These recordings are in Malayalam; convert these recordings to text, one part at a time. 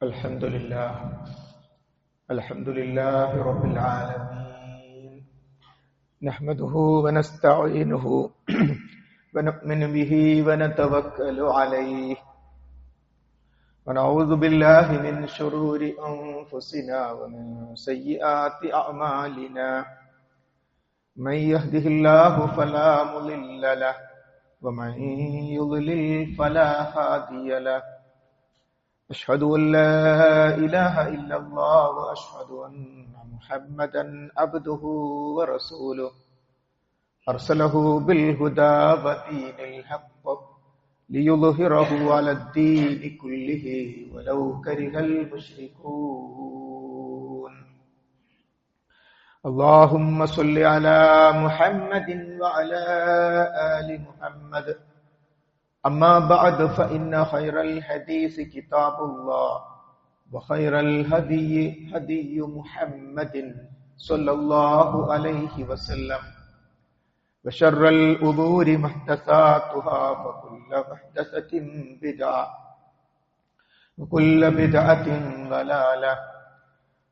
الحمد لله رب العالمين نحمده ونستعينه ونؤمن به ونتوكل عليه ونعوذ بالله من شرور أنفسنا ومن سيئات أعمالنا من يهده الله فلا مضل له ومن يضلل فلا هادي له أشهد أن لا إله إلا الله وأشهد أن محمدا عبده ورسوله أرسله بالهدى ودين الحق ليظهره على الدين كله ولو كره المشركون اللهم صل على محمد وعلى آل محمد أما بعد فإن خير الحديث كتاب الله وخير الهدي هدي محمد صلى الله عليه وسلم وشر الأمور محدثاتها وكل محدثة بدعة وكل بدعة ضلالة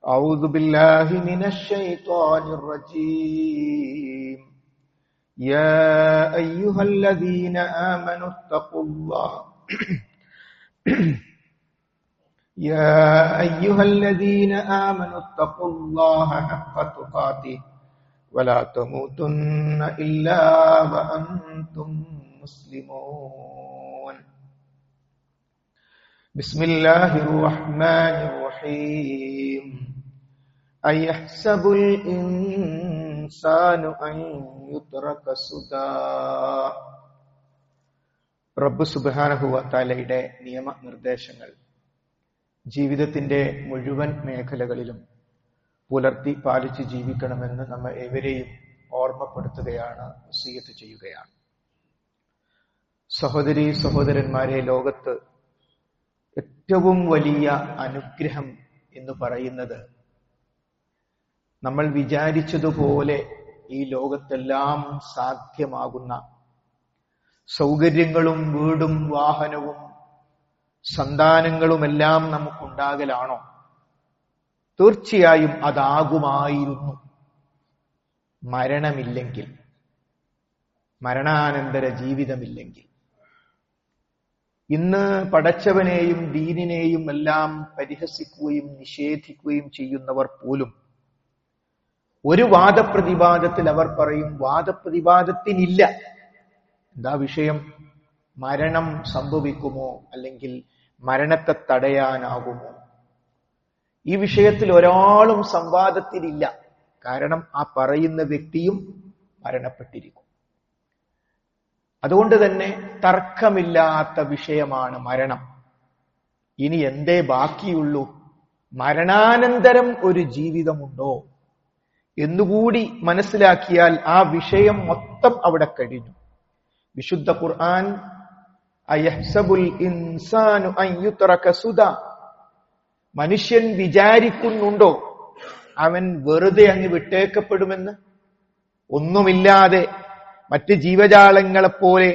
أعوذ بالله من الشيطان الرجيم يا أيها الذين آمنوا اتقوا الله يا أيها الذين آمنوا اتقوا الله حق تقاته ولا تموتن إلا وأنتم مسلمون بسم الله الرحمن الرحيم أيحسب الإنسان أن يترك سدى റബ്ബ് സുബ്ഹാനഹു വ തആലയുടെ നിയമനിർദ്ദേശങ്ങൾ ജീവിതത്തിന്റെ മുഴുവൻ മേഖലകളിലും പുലർത്തി പാലിച്ച് ജീവിക്കണമെന്ന് നമ്മെ ഏവരെയും ഓർമ്മപ്പെടുത്തുകയാണ്, വസിയ്യത്ത് ചെയ്യുകയാണ്. സഹോദരീ സഹോദരന്മാരെ, ലോകത്ത് ഏറ്റവും വലിയ അനുഗ്രഹം എന്ന് പറയുന്നത് നമ്മൾ വിചാരിച്ചതുപോലെ ഈ ലോകത്തെല്ലാം സാധ്യമാകുന്ന സൗകര്യങ്ങളും വീടും വാഹനവും സന്താനങ്ങളുമെല്ലാം നമുക്കുണ്ടാകലാണോ? തീർച്ചയായും അതാകുമായിരുന്നു മരണമില്ലെങ്കിൽ, മരണാനന്തര ജീവിതമില്ലെങ്കിൽ. ഇന്ന് പടച്ചവനെയും ദീനിനെയും എല്ലാം പരിഹസിക്കുകയും നിഷേധിക്കുകയും ചെയ്യുന്നവർ പോലും ഒരു വാദപ്രതിവാദത്തിൽ അവർ പറയും, വാദപ്രതിവാദത്തിനില്ല. എന്താ വിഷയം? മരണം സംഭവിക്കുമോ, അല്ലെങ്കിൽ മരണത്തെ തടയാനാകുമോ? ഈ വിഷയത്തിൽ ഒരാളും സംവാദത്തിലില്ല. കാരണം ആ പറയുന്ന വ്യക്തിയും മരണപ്പെട്ടിരിക്കും. അതുകൊണ്ട് തന്നെ തർക്കമില്ലാത്ത വിഷയമാണ് മരണം. ഇനി എന്തേ ബാക്കിയുള്ളൂ? മരണാനന്തരം ഒരു ജീവിതമുണ്ടോ എന്നുകൂടി മനസ്സിലാക്കിയാൽ ആ വിഷയം മൊത്തം അവിടെ കഴിഞ്ഞു. വിശുദ്ധ ഖുർആൻ അയഹ്സബുൽ ഇൻസാനു അൻ യുത്രക സുദാ, മനുഷ്യൻ വിചാരിക്കുന്നുണ്ടോ അവൻ വെറുതെ അങ്ങ് വിട്ടേക്കപ്പെടുമെന്ന്? ഒന്നുമില്ലാതെ മറ്റ് ജീവജാലങ്ങളെപ്പോലെ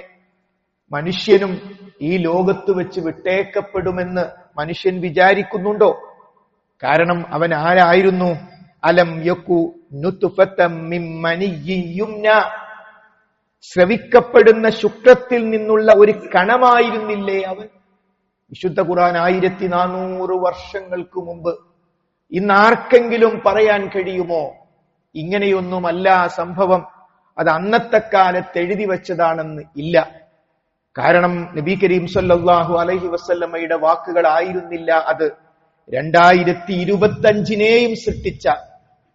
മനുഷ്യനും ഈ ലോകത്ത് വെച്ച് വിട്ടേക്കപ്പെടുമെന്ന് മനുഷ്യൻ വിചാരിക്കുന്നുണ്ടോ? കാരണം അവൻ ആരായിരുന്നു? അലം യകു നുത്ഫതം മിൻ മനിയ്യിൻ യുംന, ശ്രവിക്കപ്പെടുന്ന ശുക്രത്തിൽ നിന്നുള്ള ഒരു കണമായിരുന്നില്ലേ അവൻ? വിശുദ്ധ ഖുർആൻ 1400 വർഷങ്ങൾക്ക് മുമ്പ്. ഇന്ന് ആർക്കെങ്കിലും പറയാൻ കഴിയുമോ ഇങ്ങനെയൊന്നുമല്ല സംഭവം, അത് അന്നത്തെ കാലത്ത് എഴുതി വെച്ചതാണെന്ന്? ഇല്ല. കാരണം നബി കരീം സല്ലല്ലാഹു അലൈഹി വസല്ലമയുടെ വാക്കുകളായിരുന്നില്ല അത്. 2025 സൃഷ്ടിച്ച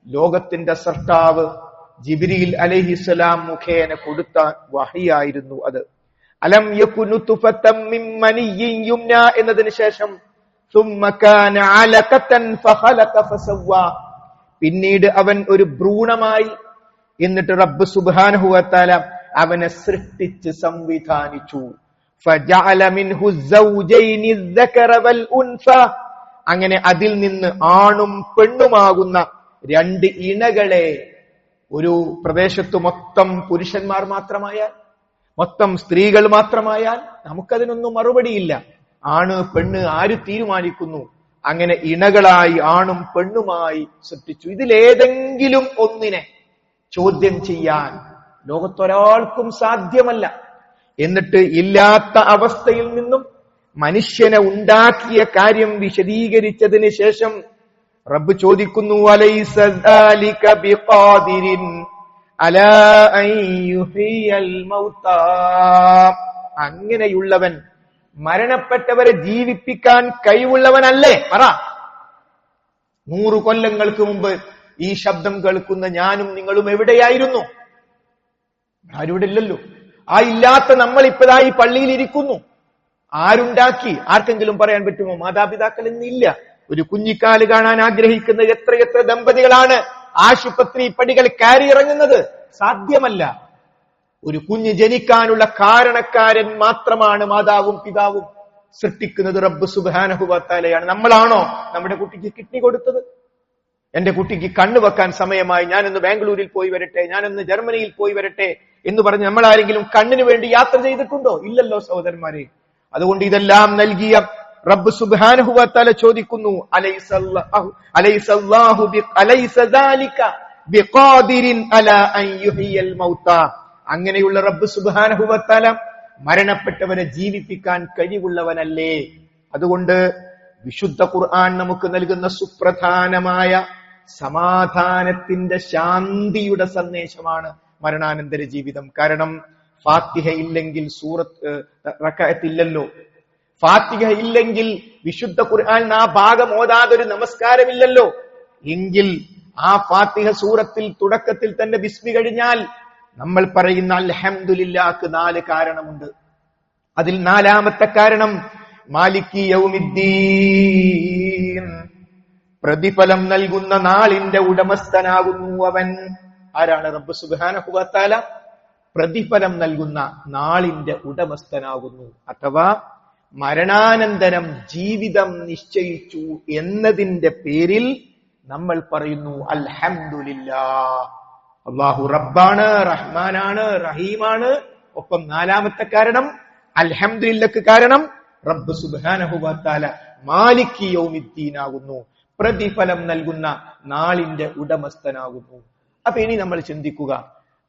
ലോകത്തിന്റെ സൃഷ്ടാവ് ജിബ്രീൽ അലൈഹിസ്സലാം മുഖേന കൊടുത്ത വഹിയായിരുന്നു അത്. അലം യകുനു തുഫതം മിൻ മനിയ്യിൻ യുംന എന്നതിന് ശേഷം സുമ്മ കാന അലഖതൻ ഫഖലഖ ഫസവ്വാ, പിന്നീട് അവൻ ഒരു ഭ്രൂണമായി. എന്നിട്ട് റബ്ബ് സുബ്ഹാനഹു വ തആല അവനെ സൃഷ്ടിച്ച് സംവിധാനിച്ചു. ഫജഅല മിൻഹു സൗജൈനി الذكر والانثى, അങ്ങനെ അതിൽ നിന്ന് ആണും പെണ്ണുമാകുന്ന രണ്ട് ഇണകളെ. ഒരു പ്രദേശത്ത് മൊത്തം പുരുഷന്മാർ മാത്രമായാൽ, മൊത്തം സ്ത്രീകൾ മാത്രമായാൽ നമുക്കതിനൊന്നും മറുപടിയില്ല. ആണ് പെണ്ണ് ആര് തീരുമാനിക്കുന്നു? അങ്ങനെ ഇണകളായി ആണും പെണ്ണുമായി സൃഷ്ടിച്ചു. ഇതിലേതെങ്കിലും ഒന്നിനെ ചോദ്യം ചെയ്യാൻ ലോകത്തൊരാൾക്കും സാധ്യമല്ല. എന്നിട്ട് ഇല്ലാത്ത അവസ്ഥയിൽ നിന്നും മനുഷ്യനെ ഉണ്ടാക്കിയ കാര്യം വിശദീകരിച്ചതിന് ശേഷം റബ്ബ് ചോദിക്കുന്നു, അലൈസ ദാലിക ബിഖാദിരിൻ അലാ അൻ യുഹ്യിയൽ മൗതാ. അങ്ങനെയുള്ളവൻ മരണപ്പെട്ടവരെ ജീവിപ്പിക്കാൻ കഴിവുള്ളവനല്ലേ? പറ. 100 കൊല്ലങ്ങൾക്ക് മുമ്പ് ഈ ശബ്ദം കേൾക്കുന്ന ഞാനും നിങ്ങളും എവിടെയായിരുന്നു? ആരുടെ ഇല്ലല്ലോ. ആ ഇല്ലാത്ത നമ്മൾ ഇപ്പതാ ഈ പള്ളിയിൽ ഇരിക്കുന്നു. ആരുണ്ടാക്കി? ആർക്കെങ്കിലും പറയാൻ പറ്റുമോ? മാതാപിതാക്കൾ ഇന്നില്ല. ഒരു കുഞ്ഞിക്കാല് കാണാൻ ആഗ്രഹിക്കുന്ന എത്രയെത്ര ദമ്പതികളാണ് ആശുപത്രി പടികൾ കയറി ഇറങ്ങുന്നത്? സാധ്യമല്ല. ഒരു കുഞ്ഞ് ജനിക്കാനുള്ള കാരണക്കാരൻ മാത്രമാണ് മാതാവും പിതാവും. സൃഷ്ടിക്കുന്നത് റബ്ബ് സുബ്ഹാനഹു വ തആലയാണ്. നമ്മളാണോ നമ്മുടെ കുട്ടിക്ക് കിഡ്നി കൊടുത്തത്? എന്റെ കുട്ടിക്ക് കണ്ണ് വെക്കാൻ സമയമായി, ഞാനൊന്ന് ബാംഗ്ലൂരിൽ പോയി വരട്ടെ, ഞാനൊന്ന് ജർമ്മനിയിൽ പോയി വരട്ടെ എന്ന് പറഞ്ഞ് നമ്മൾ ആരെങ്കിലും കണ്ണിന് വേണ്ടി യാത്ര ചെയ്തിട്ടുണ്ടോ? ഇല്ലല്ലോ സഹോദരന്മാരെ. അതുകൊണ്ട് ഇതെല്ലാം നൽകിയ റബ്ബ് സുബ്ഹാനഹു വ തആല ചോദിക്കുന്നു, അലൈസ ദാലിക ബിഖാദിരിൻ അലാ അൻ യുഹ്യിയൽ മൗതാ. അങ്ങനെയുള്ള റബ്ബ് സുബ്ഹാനഹു വ തആല മരണപ്പെട്ടവരെ ജീവിപ്പിക്കാൻ കഴിവുള്ളവനല്ലേ? അതുകൊണ്ട് വിശുദ്ധ ഖുർആൻ നമുക്ക് നൽകുന്ന സുപ്രധാനമായ സമാധാനത്തിന്റെ, ശാന്തിയുടെ സന്ദേശമാണ് മരണാനന്തര ജീവിതം. കാരണം ഫാത്തിഹ ഇല്ലെങ്കിൽ റക്അത്ത് ഇല്ലല്ലോ. ഫാത്തിഹ ഇല്ലെങ്കിൽ വിശുദ്ധ ഖുർആൻ ആ ഭാഗം ഓതാതൊരു നമസ്കാരമില്ലല്ലോ. എങ്കിൽ ആ ഫാത്തിഹ സൂറത്തിൽ തുടക്കത്തിൽ തന്നെ ബിസ്മി കഴിഞ്ഞാൽ നമ്മൾ പറയുന്ന അൽഹംദുലില്ലാഹ്ക്ക് 4 കാരണമുണ്ട്. അതിൽ 4ാമത്തെ കാരണം മാലിക്കി യൗമിദ്ദീൻ, പ്രതിഫലം നൽകുന്ന നാളിന്റെ ഉടമസ്ഥനാകുന്നു അവൻ. ആരാണ്? റബ്ബ് സുബ്ഹാനഹു വ തആല പ്രതിഫലം നൽകുന്ന നാളിന്റെ ഉടമസ്ഥനാകുന്നു. അഥവാ മരണാനന്തരം ജീവിതം നിശ്ചയിച്ചു എന്നതിന്റെ പേരിൽ നമ്മൾ പറയുന്നു അൽഹംദുലില്ലാഹ്. അല്ലാഹു റബ്ബാണ്, റഹ്മാനാണ്, റഹീമാണ്. ഒപ്പം 4ാമത്തെ കാരണം അൽഹംദുലില്ലക്ക് കാരണം റബ്ബ് സുബ്ഹാനഹു വ തആല മാലിക്കി യൗമിദ്ദീൻ ആകുന്നു, പ്രതിഫലം നൽകുന്ന നാളിന്റെ ഉടമസ്ഥനാകുന്നു. അപ്പൊ ഇനി നമ്മൾ ചിന്തിക്കുക,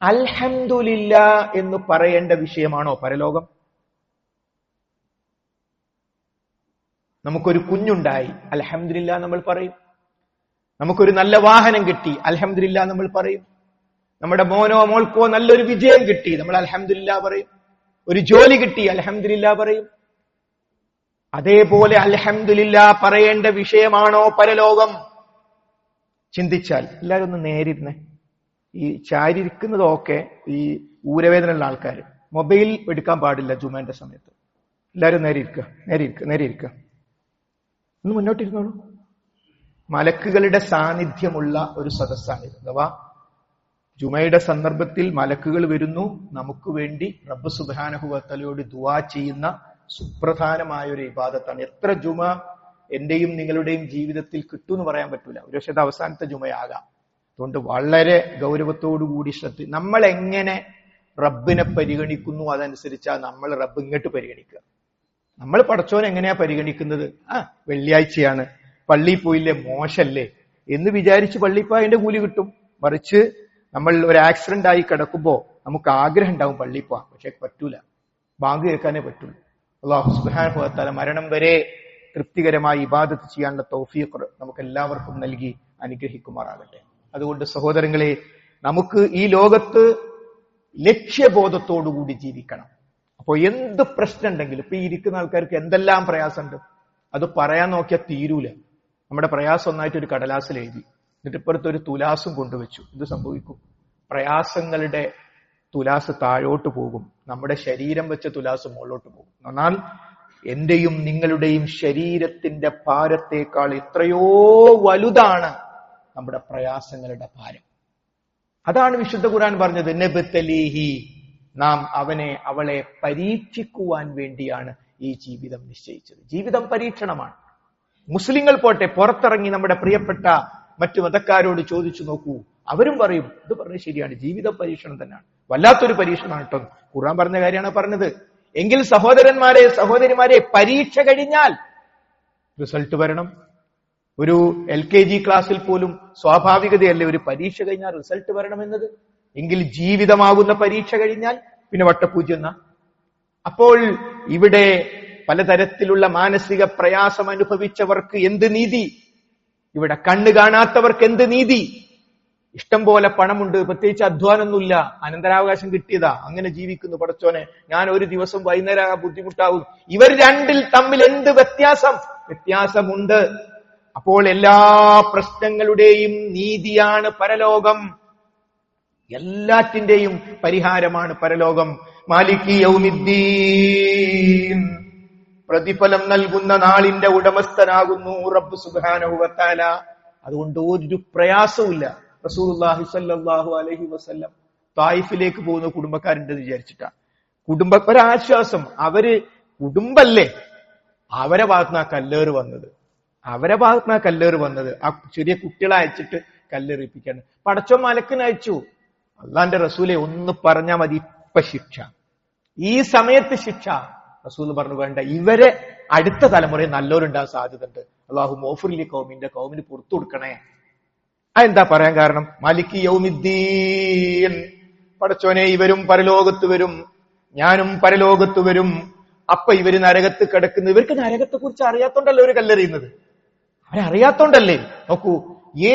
അൽഹംദുലില്ലാ എന്ന് പറയേണ്ട വിഷയമാണോ പരലോകം? നമുക്കൊരു കുഞ്ഞുണ്ടായി, അൽഹംദുലില്ലാ നമ്മൾ പറയും. നമുക്കൊരു നല്ല വാഹനം കിട്ടി, അൽഹംദുലില്ലാ നമ്മൾ പറയും. നമ്മുടെ മോനോ മോൾക്കോ നല്ലൊരു വിജയം കിട്ടി, നമ്മൾ അൽഹംദുലില്ലാ പറയും. ഒരു ജോലി കിട്ടി, അൽഹംദുലില്ലാ പറയും. അതേപോലെ അൽഹംദുലില്ലാ പറയേണ്ട വിഷയമാണോ പരലോകം? ചിന്തിച്ചാൽ എല്ലാവരും ഒന്ന് നേരിരുന്നേ. ഈ ചാരിയിരിക്കുന്നതൊക്കെ ഈ ഊരവേദനയുള്ള ആൾക്കാർ, മൊബൈൽ എടുക്കാൻ പാടില്ല ജുമാന്റെ സമയത്ത്. എല്ലാവരും നേരെ ഇരിക്കുക. ഒന്ന് മുന്നോട്ടിരുന്നോളൂ. മലക്കുകളുടെ സാന്നിധ്യമുള്ള ഒരു സദസ്സാണിത്. അഥവാ ജുമയുടെ സന്ദർഭത്തിൽ മലക്കുകൾ വരുന്നു, നമുക്ക് വേണ്ടി റബ്ബ് സുബ്ഹാനഹു വ തആലയോട് ദുആ ചെയ്യുന്ന സുപ്രധാനമായ ഒരു ഇബാദത്താണ്. എത്ര ജുമ എന്റെയും നിങ്ങളുടെയും ജീവിതത്തിൽ കിട്ടുമെന്ന് പറയാൻ പറ്റൂല. ഒരു പക്ഷേ അത് അവസാനത്തെ ജുമയാകാം. അതുകൊണ്ട് വളരെ ഗൗരവത്തോടുകൂടി നമ്മൾ എങ്ങനെ റബ്ബിനെ പരിഗണിക്കുന്നു അതനുസരിച്ചാ നമ്മൾ റബ്ബ് ഇങ്ങോട്ട് പരിഗണിക്കുക. നമ്മൾ പടച്ചോനെ എങ്ങനെയാ പരിഗണിക്കുന്നത്? വെള്ളിയാഴ്ചയാണ്, പള്ളിയിൽ പോയില്ലേ, മോശല്ലേ എന്ന് വിചാരിച്ച് പള്ളിയിൽ പോയി അതിന്റെ കൂലി കിട്ടും. മറിച്ച് നമ്മൾ ഒരു ആക്സിഡന്റ് ആയി കിടക്കുമ്പോ നമുക്ക് ആഗ്രഹം ഉണ്ടാവും പള്ളിയിൽ പോവാൻ, പക്ഷെ പറ്റൂല, ബാങ്ക് കേൾക്കാനേ പറ്റുള്ളൂ. അല്ലാഹു സുബ്ഹാനഹു വ തആല മരണം വരെ തൃപ്തികരമായി ഇബാദത്ത് ചെയ്യാനുള്ള തൗഫീഖ് നമുക്ക് എല്ലാവർക്കും നൽകി അനുഗ്രഹിക്കുമാറാകട്ടെ. അതുകൊണ്ട് സഹോദരങ്ങളെ, നമുക്ക് ഈ ലോകത്ത് ലക്ഷ്യബോധത്തോടുകൂടി ജീവിക്കണം. അപ്പോൾ എന്ത് പ്രശ്നം ഉണ്ടെങ്കിലും, ഇപ്പൊ ഈ ഇരിക്കുന്ന ആൾക്കാർക്ക് എന്തെല്ലാം പ്രയാസമുണ്ട്, അത് പറയാൻ നോക്കിയാൽ തീരൂല. നമ്മുടെ പ്രയാസം ഒന്നായിട്ട് ഒരു കടലാസിൽ എഴുതി, എന്നിട്ട് ഇപ്പുറത്ത് ഒരു തുലാസും കൊണ്ടുവച്ചു. ഇത് സംഭവിക്കും, പ്രയാസങ്ങളുടെ തുലാസ് താഴോട്ട് പോകും, നമ്മുടെ ശരീരം വെച്ച തുലാസ് മുകളിലോട്ട് പോകും. എന്നാൽ എന്റെയും നിങ്ങളുടെയും ശരീരത്തിന്റെ ഭാരത്തേക്കാൾ എത്രയോ വലുതാണ് നമ്മുടെ പ്രയാസങ്ങളുടെ ഭാരം. അതാണ് വിശുദ്ധ ഖുർആൻ പറഞ്ഞത്, നബ്തലീഹി, നാം അവളെ പരീക്ഷിക്കുവാൻ വേണ്ടിയാണ് ഈ ജീവിതം നിശ്ചയിച്ചത്. ജീവിതം പരീക്ഷണമാണ്. മുസ്ലിങ്ങൾ പോട്ടെ, പുറത്തിറങ്ങി നമ്മുടെ പ്രിയപ്പെട്ട മറ്റു മതക്കാരോട് ചോദിച്ചു നോക്കൂ, അവരും പറയും ഇത് പറഞ്ഞത് ശരിയാണ്, ജീവിതം പരീക്ഷണം തന്നെയാണ്. വല്ലാത്തൊരു പരീക്ഷണമാണ് കേട്ടോ. ഖുർആൻ പറഞ്ഞ കാര്യമാണ് പറഞ്ഞത്. എങ്കിൽ സഹോദരന്മാരെ, സഹോദരിമാരെ, പരീക്ഷ കഴിഞ്ഞാൽ റിസൾട്ട് വരണം. ഒരു LKG ക്ലാസ്സിൽ പോലും സ്വാഭാവികതയല്ലേ ഒരു പരീക്ഷ കഴിഞ്ഞാൽ റിസൾട്ട് വരണമെന്നത്. എങ്കിൽ ജീവിതമാകുന്ന പരീക്ഷ കഴിഞ്ഞാൽ പിന്നെ വട്ടപ്പൂജ്യം എന്നാ. അപ്പോൾ ഇവിടെ പലതരത്തിലുള്ള മാനസിക പ്രയാസം അനുഭവിച്ചവർക്ക് എന്ത് നീതി? ഇവിടെ കണ്ണ് കാണാത്തവർക്ക് എന്ത് നീതി? ഇഷ്ടം പോലെ പണമുണ്ട്, പ്രത്യേകിച്ച് അധ്വാനമൊന്നുമില്ല, അനന്തരാവകാശം കിട്ടിയതാ, അങ്ങനെ ജീവിക്കുന്നു. പടച്ചോനെ, ഞാൻ ഒരു ദിവസം വൈകുന്നേരം ബുദ്ധിമുട്ടാവും. ഇവർ രണ്ടിൽ തമ്മിൽ എന്ത് വ്യത്യാസമുണ്ട്. അപ്പോൾ എല്ലാ പ്രശ്നങ്ങളുടെയും നീതിയാണ് പരലോകം, എല്ലാറ്റിന്റെയും പരിഹാരമാണ് പരലോകം. മാലികി യൗമിദ്ദീൻ, പ്രതിഫലം നൽകുന്ന നാളിന്റെ ഉടമസ്ഥനാകുന്നു റബ്ബ് സുബ്ഹാനഹു വ തആല. അതുകൊണ്ട് ഒരു പ്രയാസവുമില്ല. റസൂലുള്ളാഹി സ്വല്ലല്ലാഹു അലൈഹി വസല്ലം തായിഫിലേക്ക് പോകുന്ന കുടുംബക്കാരുണ്ടെന്ന് വിചാരിച്ചിട്ടാണ്. ഒരാശ്വാസം, അവര് കുടുംബല്ലേ, അവരെ ഭാഗത്തുനിന്ന് കല്ലേറ് വന്നത് ആ ചെറിയ കുട്ടികളെ അയച്ചിട്ട് കല്ലെറിയിപ്പിക്കാണ്. പടച്ചോൻ മലക്കിനെ അയച്ചു. അള്ളാന്റെ റസൂലെ ഒന്ന് പറഞ്ഞാൽ മതി, ഇപ്പൊ ശിക്ഷ, ഈ സമയത്ത് ശിക്ഷ. റസൂൽ പറഞ്ഞു, വേണ്ട, ഇവരെ അടുത്ത തലമുറയിൽ നല്ലവരുണ്ടാകാൻ സാധ്യതയുണ്ട്. അല്ലാഹു മോഫുറിലി കൗമിന്റെ കൗമിന് പുറത്തു കൊടുക്കണേ. അതെന്താ പറയാൻ കാരണം? മാലികി യൗമിദ്ദീൻ, പടച്ചോനെ ഇവരും പരലോകത്ത് വരും, ഞാനും പരലോകത്ത് വരും. അപ്പൊ ഇവര് നരകത്ത് കിടക്കുന്നു. ഇവർക്ക് നരകത്തെ കുറിച്ച് അറിയാത്തോണ്ടല്ലേ ഒരു കല്ലെറിയുന്നത്, അവരറിയാത്തോണ്ടല്ലേ. നോക്കൂ,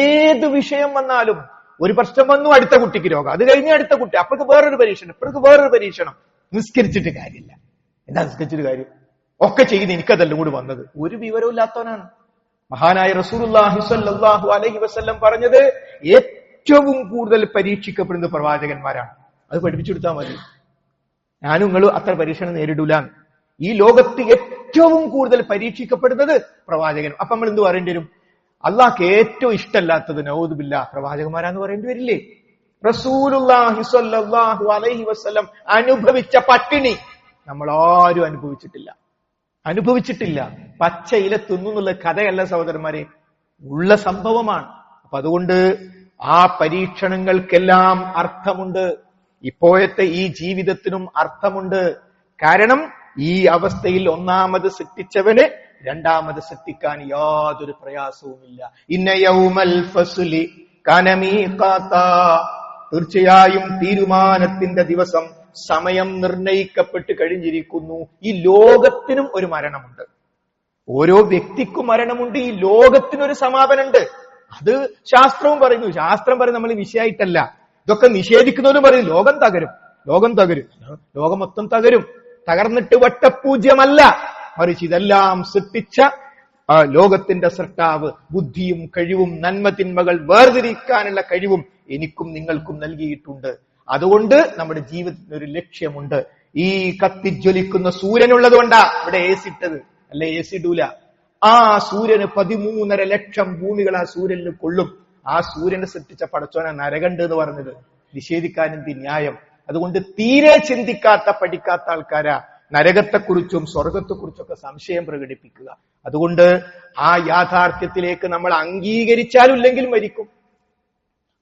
ഏത് വിഷയം വന്നാലും, ഒരു പ്രശ്നം വന്നു, അടുത്ത കുട്ടിക്ക് രോഗം, അത് കഴിഞ്ഞ് അടുത്ത കുട്ടി, അപ്പോഴേക്ക് വേറൊരു പരീക്ഷണം, ഇപ്പോഴേക്ക് വേറൊരു പരീക്ഷണം. നിസ്കരിച്ചിട്ട് കാര്യമില്ല. എന്താ നിസ്കരിച്ചിട്ട് കാര്യം? ഒക്കെ ചെയ്യുന്ന എനിക്കതെല്ലാം കൂടി വന്നത്. ഒരു വിവരവും ഇല്ലാത്തവനാണ്. മഹാനായ റസൂലുള്ളാഹി സ്വല്ലല്ലാഹു അലൈഹി വസല്ലം പറഞ്ഞത്, ഏറ്റവും കൂടുതൽ പരീക്ഷിക്കപ്പെടുന്ന പ്രവാചകന്മാരാണ്. അത് പഠിപ്പിച്ചെടുത്താൽ മതി. ഞാനും നിങ്ങളും അത്ര പരീക്ഷണം നേരിടൂല. ഈ ലോകത്ത് ഏറ്റവും കൂടുതൽ പരീക്ഷിക്കപ്പെടുന്നത് പ്രവാചകൻ. അപ്പൊ നമ്മൾ എന്ത് പറയേണ്ടി വരും? അള്ളാഹ്ക്ക് ഏറ്റവും ഇഷ്ടമല്ലാത്തത് നഊദു ബില്ലാഹ് പ്രവാചകന്മാരാന്ന് പറയേണ്ടി വരില്ലേ? റസൂലുള്ളാഹി സ്വല്ലല്ലാഹു അലൈഹി വസല്ലം അനുഭവിച്ച പട്ടിണി നമ്മൾ ആരും അനുഭവിച്ചിട്ടില്ല. പച്ചയില തിന്നുന്നുള്ള കഥയല്ല സഹോദരന്മാരെ, ഉള്ള സംഭവമാണ്. അപ്പൊ അതുകൊണ്ട് ആ പരീക്ഷണങ്ങൾക്കെല്ലാം അർത്ഥമുണ്ട്. ഇപ്പോഴത്തെ ഈ ജീവിതത്തിനും അർത്ഥമുണ്ട്. കാരണം ഈ അവസ്ഥയിൽ ഒന്നാമത് സൃഷ്ടിച്ചവന് രണ്ടാമത് സൃഷ്ടിക്കാൻ യാതൊരു പ്രയാസവുമില്ല. ഇന്ന യൗമൽ ഫസ്ലി കാന മീഖാതാ, തീർച്ചയായും തീരുമാനത്തിന്റെ ദിവസം, സമയം നിർണയിക്കപ്പെട്ട് കഴിഞ്ഞിരിക്കുന്നു. ഈ ലോകത്തിനും ഒരു മരണമുണ്ട്, ഓരോ വ്യക്തിക്കും മരണമുണ്ട്, ഈ ലോകത്തിനൊരു സമാപനമുണ്ട്. അത് ശാസ്ത്രം പറയുന്നു നമ്മൾ വിഷയമായിട്ടല്ല. ഇതൊക്കെ നിഷേധിക്കുന്നവരും പറയും ലോകം തകരും, ലോകം മൊത്തം തകരും. തകർന്നിട്ട് വട്ടപൂജ്യമല്ല, മറിച്ച് ഇതെല്ലാം സൃഷ്ടിച്ച ലോകത്തിന്റെ സൃഷ്ടാവ് ബുദ്ധിയും കഴിവും നന്മ തിന്മകൾ വേർതിരിക്കാനുള്ള കഴിവും എനിക്കും നിങ്ങൾക്കും നൽകിയിട്ടുണ്ട്. അതുകൊണ്ട് നമ്മുടെ ജീവിതത്തിന് ഒരു ലക്ഷ്യമുണ്ട്. ഈ കത്തിജ്വലിക്കുന്ന സൂര്യനുള്ളത് കൊണ്ടാ ഇവിടെ AC ഇട്ടത്, അല്ലെ AC ഇടൂല. ആ സൂര്യന് 13.5 ലക്ഷം ഭൂമികൾ ആ സൂര്യന് കൊള്ളും. ആ സൂര്യനെ സൃഷ്ടിച്ച പടച്ചോനെ നരകണ്ട് എന്ന് പറഞ്ഞത് നിഷേധിക്കാൻ എന്ത് ന്യായം? അതുകൊണ്ട് തീരെ ചിന്തിക്കാത്ത പഠിക്കാത്ത ആൾക്കാരാ നരകത്തെക്കുറിച്ചും സ്വർഗത്തെക്കുറിച്ചൊക്കെ സംശയം പ്രകടിപ്പിക്കുക. അതുകൊണ്ട് ആ യാഥാർത്ഥ്യത്തിലേക്ക് നമ്മൾ അംഗീകരിച്ചാലും ഇല്ലെങ്കിലും മരിക്കും,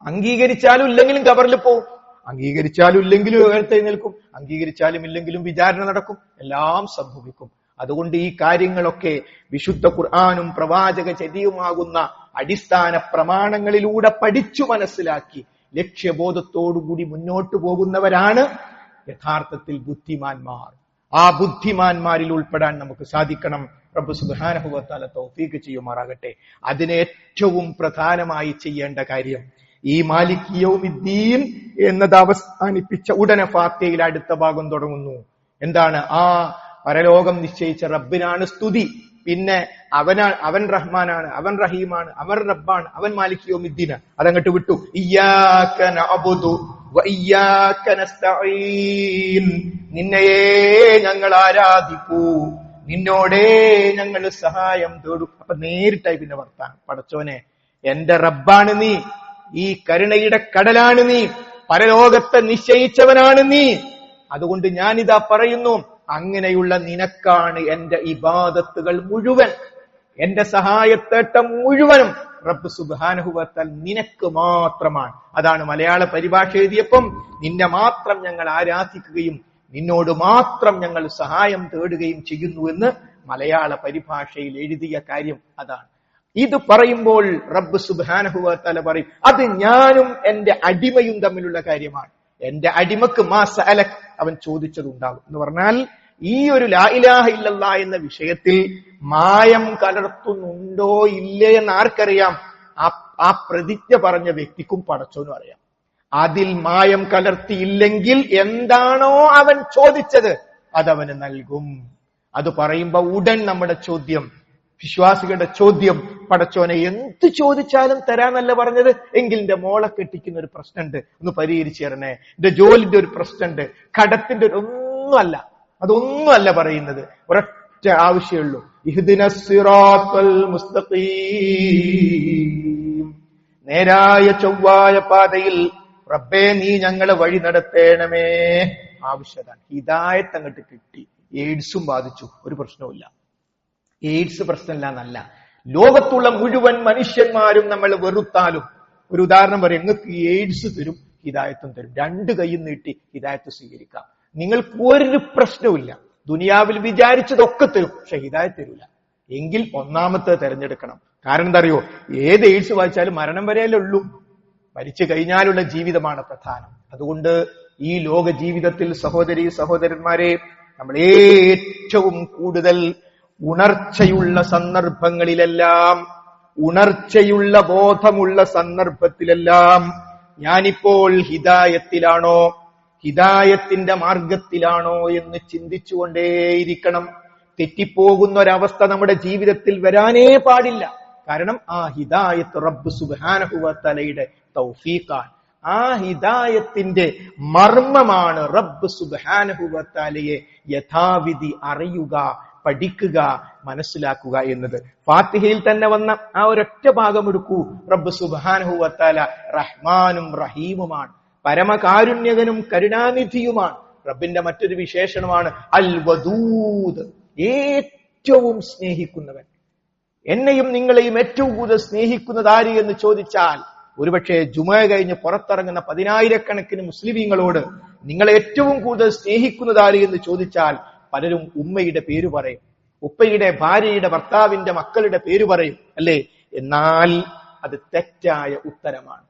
അംഗീകരിച്ചാലും ഇല്ലെങ്കിലും ഖബറിൽ പോവും, അംഗീകരിച്ചാലും ഇല്ലെങ്കിലും ഉയർത്തെഴുന്നേൽക്കും, അംഗീകരിച്ചാലും ഇല്ലെങ്കിലും വിചാരണ നടക്കും, എല്ലാം സംഭവിക്കും. അതുകൊണ്ട് ഈ കാര്യങ്ങളൊക്കെ വിശുദ്ധ ഖുർആനും പ്രവാചക ചര്യയുമാകുന്ന അടിസ്ഥാന പ്രമാണങ്ങളിലൂടെ പഠിച്ചു മനസ്സിലാക്കി ലക്ഷ്യബോധത്തോടുകൂടി മുന്നോട്ടു പോകുന്നവരാണ് യഥാർത്ഥത്തിൽ ബുദ്ധിമാന്മാർ. ആ ബുദ്ധിമാന്മാരിൽ ഉൾപ്പെടാൻ നമുക്ക് സാധിക്കണം. റബ്ബ് സുബ്ഹാനഹു വ തആല തൗഫീഖ് ചെയ്യുമാറാകട്ടെ. അതിന് ഏറ്റവും പ്രധാനമായി ചെയ്യേണ്ട കാര്യം ഈ മാലിക് യൗമിദ്ദീൻ എന്നത് അവസാനിപ്പിച്ച ഉടനെ ഫാത്തിഹയിൽ അടുത്ത ഭാഗം തുടങ്ങുന്നു. എന്താണ്? ആ പരലോകം നിശ്ചയിച്ച റബ്ബിനാണ് സ്തുതി. പിന്നെ അവൻ റഹ്മാനാണ്, അവൻ റഹീമാണ്, അവൻ റബ്ബാണ്, അവൻ മാലിക് യൗമിദ്ദീൻ. അതങ്ങോട്ട് വിട്ടു. ഇയ്യാക നഅബുദു വ ഇയ്യാക നസ്തഈൻ, നിന്നെയേ ഞങ്ങൾ ആരാധിക്കൂ, നിന്നോടേ ഞങ്ങൾ സഹായം തേടും. അപ്പൊ നേരിട്ടായി പിന്നെ വർത്താനം. പടച്ചോനെ, എന്റെ റബ്ബാണ് നീ, ഈ കരുണയുടെ കടലാണ് നീ, പരലോകത്തെ നിശ്ചയിച്ചവനാണ് നീ. അതുകൊണ്ട് ഞാനിതാ പറയുന്നു, അങ്ങനെയുള്ള നിനക്കാണ് എന്റെ ഇബാദത്തുകൾ മുഴുവൻ, എന്റെ സഹായത്തേട്ടം മുഴുവനും റബ്ബ് സുബ്ഹാനഹു വ തആല നിനക്ക് മാത്രമാണ്. അതാണ് മലയാള പരിഭാഷ എഴുതിയപ്പം നിന്നെ മാത്രം ഞങ്ങൾ ആരാധിക്കുകയും നിന്നോട് മാത്രം ഞങ്ങൾ സഹായം തേടുകയും ചെയ്യുന്നു എന്ന് മലയാള പരിഭാഷയിൽ എഴുതിയ കാര്യം അതാണ്. ഇത് പറയുമ്പോൾ റബ്ബ് സുബ്ഹാനഹു വ തആല പറയും, അത് ഞാനും എന്റെ അടിമയും തമ്മിലുള്ള കാര്യമാണ്. എന്റെ അടിമക്ക് മാ സഅലക്, അവൻ ചോദിച്ചതുണ്ടാകും എന്ന് പറഞ്ഞാൽ ഈ ഒരു ലാ ഇലാഹ ഇല്ലല്ലാഹ് എന്ന വിഷയത്തിൽ മായം കലർത്തുന്നുണ്ടോ ഇല്ലേ എന്ന് ആർക്കറിയാം? ആ പ്രതിജ്ഞ പറഞ്ഞ വ്യക്തിക്കും പടച്ചോനും അറിയാം. അതിൽ മായം കലർത്തിയില്ലെങ്കിൽ എന്താണോ അവൻ ചോദിച്ചത് അതവന് നൽകും. അത് പറയുമ്പോ ഉടൻ നമ്മുടെ ചോദ്യം, വിശ്വാസികളുടെ ചോദ്യം, പടച്ചോനെ എന്ത് ചോദിച്ചാലും തരാന്നല്ല പറഞ്ഞത്, എങ്കിൽ എന്റെ മോളെ കെട്ടിക്കുന്ന ഒരു പ്രശ്നമുണ്ട്, ഒന്ന് പരിഹരിച്ചു തരണേ. എന്റെ ജോലിന്റെ ഒരു പ്രശ്നമുണ്ട്, കടത്തിന്റെ ഒന്നുമല്ല, അതൊന്നുമല്ല പറയുന്നത്. ഒരൊറ്റ ആവശ്യമുള്ളൂ, ഇഹ്ദിനസ് സിറാത്തൽ മുസ്തഖീം, നേരായ ചൊവ്വായ പാതയിൽ റബ്ബേ നീ ഞങ്ങളെ വഴി നടത്തേണമേ. ആവശ്യതാണ്. ഹിദായത്ത് അങ്ങോട്ട് കിട്ടി, എയ്ഡ്സും ബാധിച്ചു, ഒരു പ്രശ്നവുമില്ല. എയ്ഡ്സ് പ്രശ്നമില്ല എന്നല്ല, ലോകത്തുള്ള മുഴുവൻ മനുഷ്യന്മാരും നമ്മൾ വെറുത്താലും, ഒരു ഉദാഹരണം പറയും, നിങ്ങൾക്ക് എയ്ഡ്സ് തരും ഹിദായത്തും തരും, രണ്ട് കൈയും നീട്ടി ഹിദായത്ത് സ്വീകരിക്കാം. നിങ്ങൾക്ക് ഒരു പ്രശ്നവുമില്ല, ദുനിയാവിൽ വിചാരിച്ചതൊക്കെ തരും, പക്ഷെ ഹിദായത്ത് തരില്ല. എങ്കിൽ ഒന്നാമത്തെ തെരഞ്ഞെടുക്കണം. കാരണം എന്താ അറിയോ? ഏത് എയ്ഡ്സ് വായിച്ചാലും മരണം വരെയല്ലേ ഉള്ളൂ, മരിച്ചു കഴിഞ്ഞാലുള്ള ജീവിതമാണ് പ്രധാനം. അതുകൊണ്ട് ഈ ലോക ജീവിതത്തിൽ സഹോദരീ സഹോദരന്മാരെ, നമ്മൾ ഏറ്റവും കൂടുതൽ ഉണർച്ചയുള്ള സന്ദർഭങ്ങളിലെല്ലാം, ഉണർച്ചയുള്ള ബോധമുള്ള സന്ദർഭത്തിലെല്ലാം ഞാനിപ്പോൾ ഹിദായത്തിലാണോ, ഹിദായത്തിന്റെ മാർഗത്തിലാണോ എന്ന് ചിന്തിച്ചുകൊണ്ടേയിരിക്കണം. തെറ്റിപ്പോകുന്ന ഒരവസ്ഥ നമ്മുടെ ജീവിതത്തിൽ വരാനേ പാടില്ല. കാരണം ആ ഹിദായത്ത് റബ്ബ് സുബ്ഹാനഹു വ തആലയുടെ തൗഫീഖാണ്. ആ ഹിദായത്തിന്റെ മർമ്മമാണ് റബ്ബ് സുബ്ഹാനഹു വ തആലയെ യഥാവിധി അറിയുക, പഠിക്കുക, മനസ്സിലാക്കുക എന്നത്. ഫാത്തിഹയിൽ തന്നെ വന്ന ആ ഒരൊറ്റ ഭാഗം എടുക്കൂ. റബ്ബ് സുബ്ഹാനഹു വ തആല റഹ്മാനും റഹീമുമാണ്, പരമകാരുണ്യകനും കരുണാനിധിയുമാണ്. റബ്ബിന്റെ മറ്റൊരു വിശേഷണമാണ് അൽ വദൂദ്, ഏറ്റവും സ്നേഹിക്കുന്നവൻ. എന്നെയും നിങ്ങളെയും ഏറ്റവും കൂടുതൽ സ്നേഹിക്കുന്നത് ആര് എന്ന് ചോദിച്ചാൽ, ഒരുപക്ഷെ ജുമുഅ കഴിഞ്ഞ് പുറത്തിറങ്ങുന്ന 10,000-കണക്കിന് മുസ്ലിമീങ്ങളോട് നിങ്ങളെ ഏറ്റവും കൂടുതൽ സ്നേഹിക്കുന്നത് ആര് എന്ന് ചോദിച്ചാൽ പലരും ഉമ്മയുടെ പേര് പറയും, ഉപ്പയുടെ, ഭാര്യയുടെ, ഭർത്താവിന്റെ, മക്കളുടെ പേര് പറയും, അല്ലേ? എന്നാൽ അത് തെറ്റായ ഉത്തരമാണ്.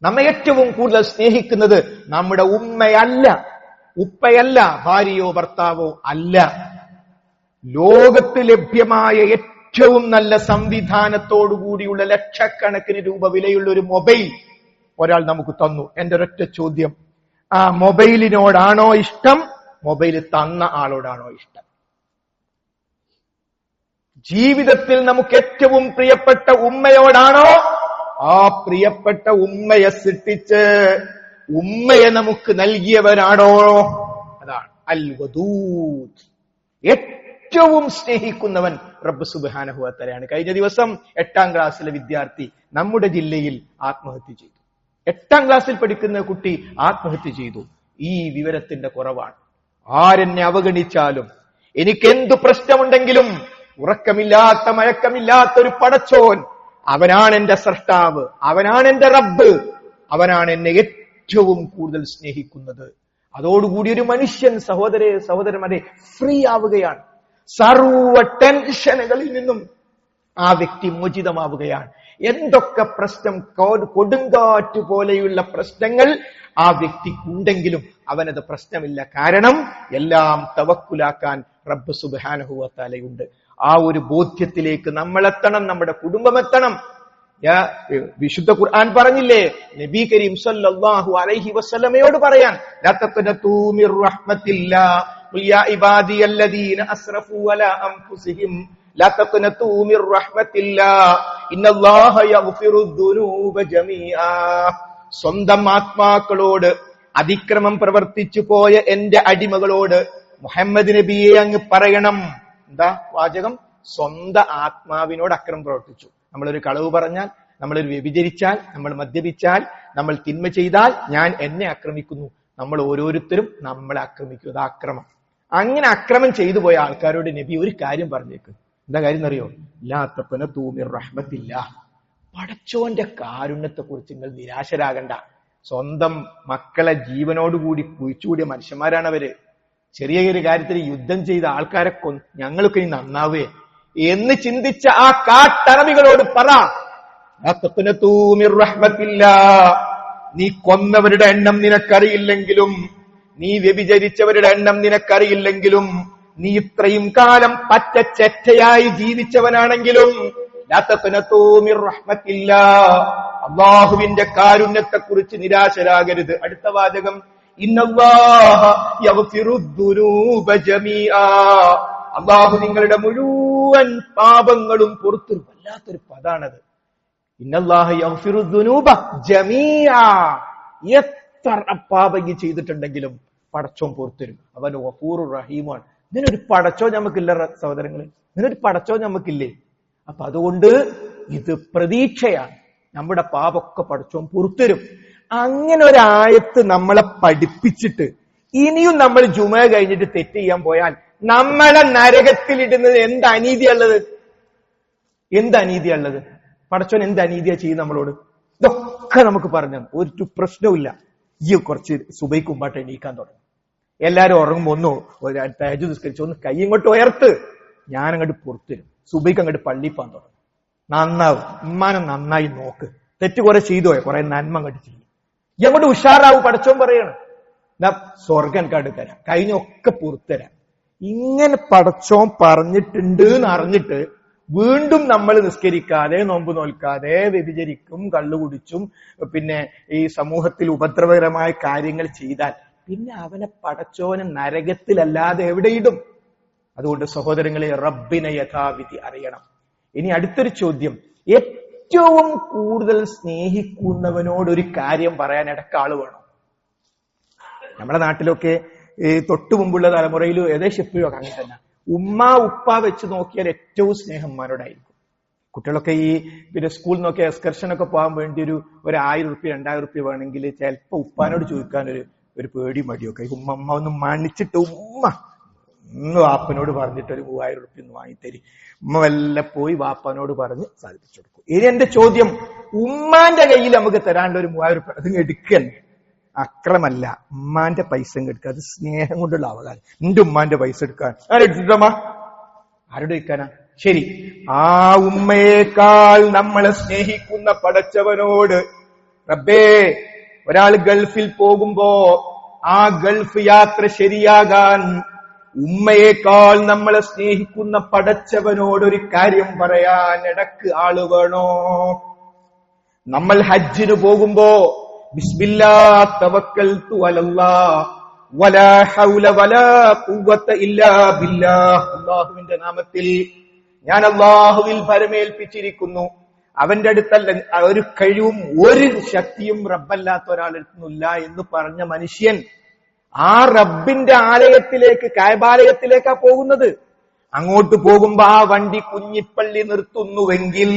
നമ്മെ ഏറ്റവും കൂടുതൽ സ്നേഹിക്കുന്നത് നമ്മുടെ ഉമ്മയല്ല, ഉപ്പയല്ല, ഭാര്യയോ ഭർത്താവോ അല്ല. ലോകത്ത് ലഭ്യമായ ഏറ്റവും നല്ല സംവിധാനത്തോടുകൂടിയുള്ള ലക്ഷക്കണക്കിന് രൂപ വിലയുള്ള ഒരു മൊബൈൽ ഒരാൾ നമുക്ക് തന്നു. എന്റെ ഒരൊറ്റ ചോദ്യം, ആ മൊബൈലിനോടാണോ ഇഷ്ടം, മൊബൈൽ തന്ന ആളോടാണോ ഇഷ്ടം? ജീവിതത്തിൽ നമുക്ക് ഏറ്റവും പ്രിയപ്പെട്ട ഉമ്മയോടാണോ, ആ പ്രിയപ്പെട്ട ഉമ്മയെ സൃഷ്ടിച്ച് ഉമ്മയെ നമുക്ക് നൽകിയവരാണോ? അതാണ് അൽ വദൂദ്. ഏറ്റവും സ്നേഹിക്കുന്നവൻ റബ്ബ് സുബ്ഹാനഹു വ തആലയാണ്. കഴിഞ്ഞ ദിവസം 8ാം ക്ലാസ്സിലെ വിദ്യാർത്ഥി നമ്മുടെ ജില്ലയിൽ ആത്മഹത്യ ചെയ്തു. 8ാം ക്ലാസ്സിൽ പഠിക്കുന്ന കുട്ടി ആത്മഹത്യ ചെയ്തു. ഈ വിവരത്തിന്റെ കുറവാണ്. ആരെന്നെ അവഗണിച്ചാലും, എനിക്കെന്തു പ്രശ്നമുണ്ടെങ്കിലും, ഉറക്കമില്ലാത്ത മയക്കമില്ലാത്ത ഒരു പടച്ചോൻ, അവനാണ് എന്റെ സ്രഷ്ടാവ്, അവനാണ് എന്റെ റബ്ബ്, അവനാണ് എന്നെ ഏറ്റവും കൂടുതൽ സ്നേഹിക്കുന്നത്. അതോടുകൂടി ഒരു മനുഷ്യൻ, സഹോദരന്മാരെ, ഫ്രീ ആവുകയാണ്. സർവ ടെൻഷനുകളിൽ നിന്നും ആ വ്യക്തി മോചിതമാവുകയാണ്. എന്തൊക്കെ പ്രശ്നം, കൊടുങ്കാറ്റ് പോലെയുള്ള പ്രശ്നങ്ങൾ ആ വ്യക്തിക്കുണ്ടെങ്കിലും അവനത് പ്രശ്നമില്ല. കാരണം എല്ലാം തവക്കുലാക്കാൻ റബ്ബ് സുബ്ഹാനഹു വ തആലയുണ്ട്. ആ ഒരു ബോധ്യത്തിലേക്ക് നമ്മളെത്തണം, നമ്മുടെ കുടുംബമെത്തണം. വിശുദ്ധ ഖുർആൻ പറഞ്ഞില്ലേ, നബി കരീം സല്ലല്ലാഹു അലൈഹി വസല്ലമയോട് പറയാൻ, ലാ തഖ്നതൂ മിർ റഹ്മത്തില്ലാഹ് ഖുൽ യാ ഇബാദിയല്ലദീന അസ്റഫൂ അലാ അൻഫുസിഹിം ലാ തഖ്നതൂ മിർ റഹ്മത്തില്ലാഹ് ഇന്നല്ലാഹ യഗ്ഫിറുദ് ദുനൂബ ജമീആ. സ്വന്തം ആത്മാക്കളോട് അതിക്രമം പ്രവർത്തിച്ചു പോയ എന്റെ അടിമകളോട് മുഹമ്മദ് നബിയെ അങ്ങ് പറയണം. എന്താ വാചകം? സ്വന്തം ആത്മാവിനോട് അക്രമം പ്രവർത്തിച്ചു. നമ്മളൊരു കളവ് പറഞ്ഞാൽ, നമ്മളൊരു വ്യഭിചരിച്ചാൽ, നമ്മൾ മദ്യപിച്ചാൽ, നമ്മൾ തിന്മ ചെയ്താൽ ഞാൻ എന്നെ ആക്രമിക്കുന്നു. നമ്മൾ ഓരോരുത്തരും നമ്മളെ ആക്രമിക്കും. അത് അക്രമം. അങ്ങനെ അക്രമം ചെയ്തു പോയ ആൾക്കാരോട് നബി ഒരു കാര്യം പറഞ്ഞേക്ക്. എന്താ കാര്യം എന്നറിയോ? ലാ തഖ്നതൂ മിർ റഹ്മത്തില്ലാഹ്. പടച്ചോന്റെ കാരുണ്യത്തെ കുറിച്ച് നിങ്ങൾ നിരാശരാകണ്ട. സ്വന്തം മക്കളെ ജീവനോടുകൂടി കുഴിച്ചുകൂടിയ മനുഷ്യന്മാരാണ് അവര്. ചെറിയ കാര്യത്തിൽ യുദ്ധം ചെയ്ത ആൾക്കാരെ ഞങ്ങൾക്ക് നന്നാവേ എന്ന് ചിന്തിച്ച ആ കാട്ടറബികളോട് പറ, നീ കൊന്നവരുടെ എണ്ണം നിനക്കറിയില്ലെങ്കിലും, നീ വ്യഭിചരിച്ചവരുടെ എണ്ണം നിനക്കറിയില്ലെങ്കിലും, നീ ഇത്രയും കാലം പറ്റ ചെറ്റയായി ജീവിച്ചവനാണെങ്കിലും അല്ലാഹുവിന്റെ കാരുണ്യത്തെ കുറിച്ച് നിരാശരാകരുത്. അടുത്ത വാചകം, ഇന്നല്ലാഹ യഗ്ഫിറുദ്ദുനൂബ ജമീആ, അല്ലാഹു നിങ്ങളുടെ മുഴുവൻ പാപങ്ങളും പൊറുത്തു. വല്ലാത്തൊരു പദാണത്. ഇന്നല്ലാഹ യഗ്ഫിറുദ്ദുനൂബ ജമീആ, എത്ര പാപം ചെയ്തിട്ടുണ്ടെങ്കിലും പടച്ചോൻ പൊറുത്തരും. അവൻ ഗഫൂറുർ റഹീമാണ്. ഇതിനൊരു പടച്ചോൻ നമുക്കില്ല സഹോദരങ്ങളെ, ഇതിനൊരു പടച്ചോൻ നമുക്കില്ലേ? അപ്പൊ അതുകൊണ്ട് ഇത് പ്രതീക്ഷയാണ്, നമ്മുടെ പാപമൊക്കെ പടച്ചോൻ പൊറുത്തരും. അങ്ങനെ ഒരായത്ത് നമ്മളെ പഠിപ്പിച്ചിട്ട് ഇനിയും നമ്മൾ ജുമ കഴിഞ്ഞിട്ട് തെറ്റ് ചെയ്യാൻ പോയാൽ നമ്മളെ നരകത്തിലിടുന്നത് എന്ത് അനീതിയുള്ളത്? എന്ത് അനീതിയുള്ളത്? പടച്ചോൻ എന്ത് അനീതിയാ ചെയ്യും നമ്മളോട്? ഇതൊക്കെ നമുക്ക് പറഞ്ഞു. ഒരു പ്രശ്നവുമില്ല. ഈ കുറച്ച് സുബൈക്ക് മുമ്പാട്ട് എണീക്കാൻ തുടങ്ങും. എല്ലാരും ഉറങ്ങുമ്പോ തഹജ്ജുദ് നിസ്കരിച്ച് ഒന്ന് കൈ ഇങ്ങോട്ട് ഉയർത്ത്, ഞാൻ അങ്ങോട്ട് പുറത്തുവരും. സുബൈക്ക് അങ്ങോട്ട് പള്ളിപ്പാൻ തുടങ്ങും. നന്നാവും. ഉമ്മാനെ നന്നായി നോക്ക്. തെറ്റ് കുറെ ചെയ്തോയെ, കുറെ നന്മ അങ്ങോട്ട് ചെയ്യും. ഈ അങ്ങോട്ട് ഉഷാറാവും. പടച്ചോൻ പറയാണ്, എന്നാ സ്വർഗം കാട്ട് തരാം, കഴിഞ്ഞൊക്കെ പുറത്തുതരാം. ഇങ്ങനെ പടച്ചോൻ പറഞ്ഞിട്ടുണ്ട് എന്ന് അറിഞ്ഞിട്ട് വീണ്ടും നമ്മൾ നിസ്കരിക്കാതെ, നോമ്പ് നോൽക്കാതെ, വ്യഭിചരിക്കും, കള്ളുകുടിച്ചും പിന്നെ ഈ സമൂഹത്തിൽ ഉപദ്രവകരമായ കാര്യങ്ങൾ ചെയ്താൽ പിന്നെ അവനെ പടച്ചോനെ നരകത്തിലല്ലാതെ എവിടെയിടും? അതുകൊണ്ട് സഹോദരങ്ങളെ, റബ്ബിനെ യഥാവിധി അറിയണം. ഇനി അടുത്തൊരു ചോദ്യം, ഏറ്റവും കൂടുതൽ സ്നേഹിക്കുന്നവനോട് ഒരു കാര്യം പറയാൻ ഇടക്കാള് വേണം. നമ്മുടെ നാട്ടിലൊക്കെ തൊട്ടു മുമ്പുള്ള തലമുറയിൽ ഏകദേശം എപ്പോഴും അങ്ങനെ തന്നെ. ഉമ്മ ഉപ്പ വെച്ച് നോക്കിയാൽ ഏറ്റവും സ്നേഹം ഉമ്മാനോടായിരിക്കും. കുട്ടികളൊക്കെ ഈ പിന്നെ സ്കൂളിൽ നിന്നൊക്കെ എക്സ്കർഷനൊക്കെ പോകാൻ വേണ്ടി ഒരു 1000 റുപ്യ 2000 റുപ്യ വേണമെങ്കിൽ ചിലപ്പോ ഉപ്പാനോട് ചോദിക്കാൻ ഒരു പേടി മടിയൊക്കെ. ഉമ്മ ഒന്ന് മണിച്ചിട്ട് ഉമ്മ ഒന്ന് വാപ്പനോട് പറഞ്ഞിട്ട് ഒരു 3000 റുപ്യ ഒന്ന് വാങ്ങിത്തരി. ഉമ്മ വല്ല പോയി വാപ്പനോട് പറഞ്ഞ് സാധിപ്പിച്ചു കൊടുക്കും. ഇനി എന്റെ ചോദ്യം, ഉമ്മാന്റെ കയ്യിൽ നമുക്ക് തരാനുള്ള ഒരു 3000 റുപ്യ അത് എടുക്കല്ലേ? അക്രമല്ല, ഉമ്മാന്റെ പൈസ എടുക്കുക. അത് സ്നേഹം കൊണ്ടുള്ള അവകാശം. എന്റെ ഉമ്മാന്റെ പൈസ എടുക്കാൻ ആരെടുത്തിട്ടമ്മ? ആരോട് എടുക്കാനാ? ശരി, ആ ഉമ്മയേക്കാൾ നമ്മളെ സ്നേഹിക്കുന്ന പടച്ചവനോട് റബ്ബേ, ഒരാൾ ഗൾഫിൽ പോകുമ്പോ ആ ഗൾഫ് യാത്ര ശരിയാകാൻ ഉമ്മയേക്കാൾ നമ്മളെ സ്നേഹിക്കുന്ന പടച്ചവനോടൊരു കാര്യം പറയാൻ ഇടക്ക് ആള് വേണോ? നമ്മൾ ഹജ്ജിന് പോകുമ്പോ ബിസ്മില്ലാഹ് തവക്കൽതു അലല്ലാഹ് വലാ ഹൗല വലാ ഖുവത ഇല്ലാ ബില്ലാഹ്, അല്ലാഹുവിന്റെ നാമത്തിൽ ഞാൻ അല്ലാഹുവിൽ ഭരമേൽപ്പിച്ചിരിക്കുന്നു, അവന്റെ അടുത്തല്ല ഒരു കഴിവും ഒരു ശക്തിയും റബ്ബല്ലാത്ത ഒരാളെടുത്തുന്നില്ല എന്ന് പറഞ്ഞ മനുഷ്യൻ ആ റബ്ബിന്റെ ആലയത്തിലേക്ക്, കഅബാലയത്തിലേക്കാ പോകുന്നത്. അങ്ങോട്ട് പോകുമ്പോ ആ വണ്ടി കുഞ്ഞിപ്പള്ളി നിർത്തുന്നുവെങ്കിൽ,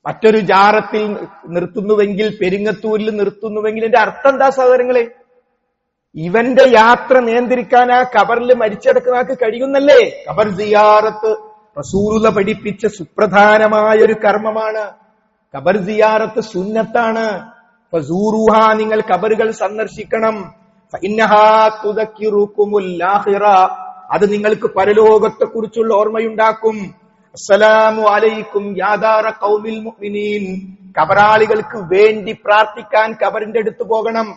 മറ്റൊരു ജാറത്തിൽ നിർത്തുന്നുവെങ്കിൽ, പെരിങ്ങത്തൂരിൽ നിർത്തുന്നുവെങ്കിൽ എന്റെ അർത്ഥം എന്താ സഹോദരങ്ങളെ? ഇവന്റെ യാത്ര നിയന്ത്രിക്കാൻ ആ ഖബറിൽ മരിച്ചെടുക്കുന്നവർക്ക് കഴിയുന്നല്ലേ? ഖബർ സിയാറത്ത് റസൂലുള്ള പഠിപ്പിച്ച സുപ്രധാനമായ ഒരു കർമ്മമാണ്. ഖബർ സിയാറത്ത് സുന്നത്താണ്. ഫസൂറുഹ, നിങ്ങൾ ഖബറുകൾ സന്ദർശിക്കണം. ഫഇന്നഹാ തുദക്കിറുകുമുൽ ആഖിറ, അത് നിങ്ങൾക്ക് പരലോകത്തെ കുറിച്ചുള്ള ഓർമ്മയുണ്ടാക്കും. അസ്സലാമു അലൈക്കും യാദാറ ഖൗമിൽ മുഅ്മിനീൻ, ഖബറാളികൾക്ക് വേണ്ടി പ്രാർത്ഥിക്കാൻ ഖബറിന്റെ അടുത്ത് പോകണം.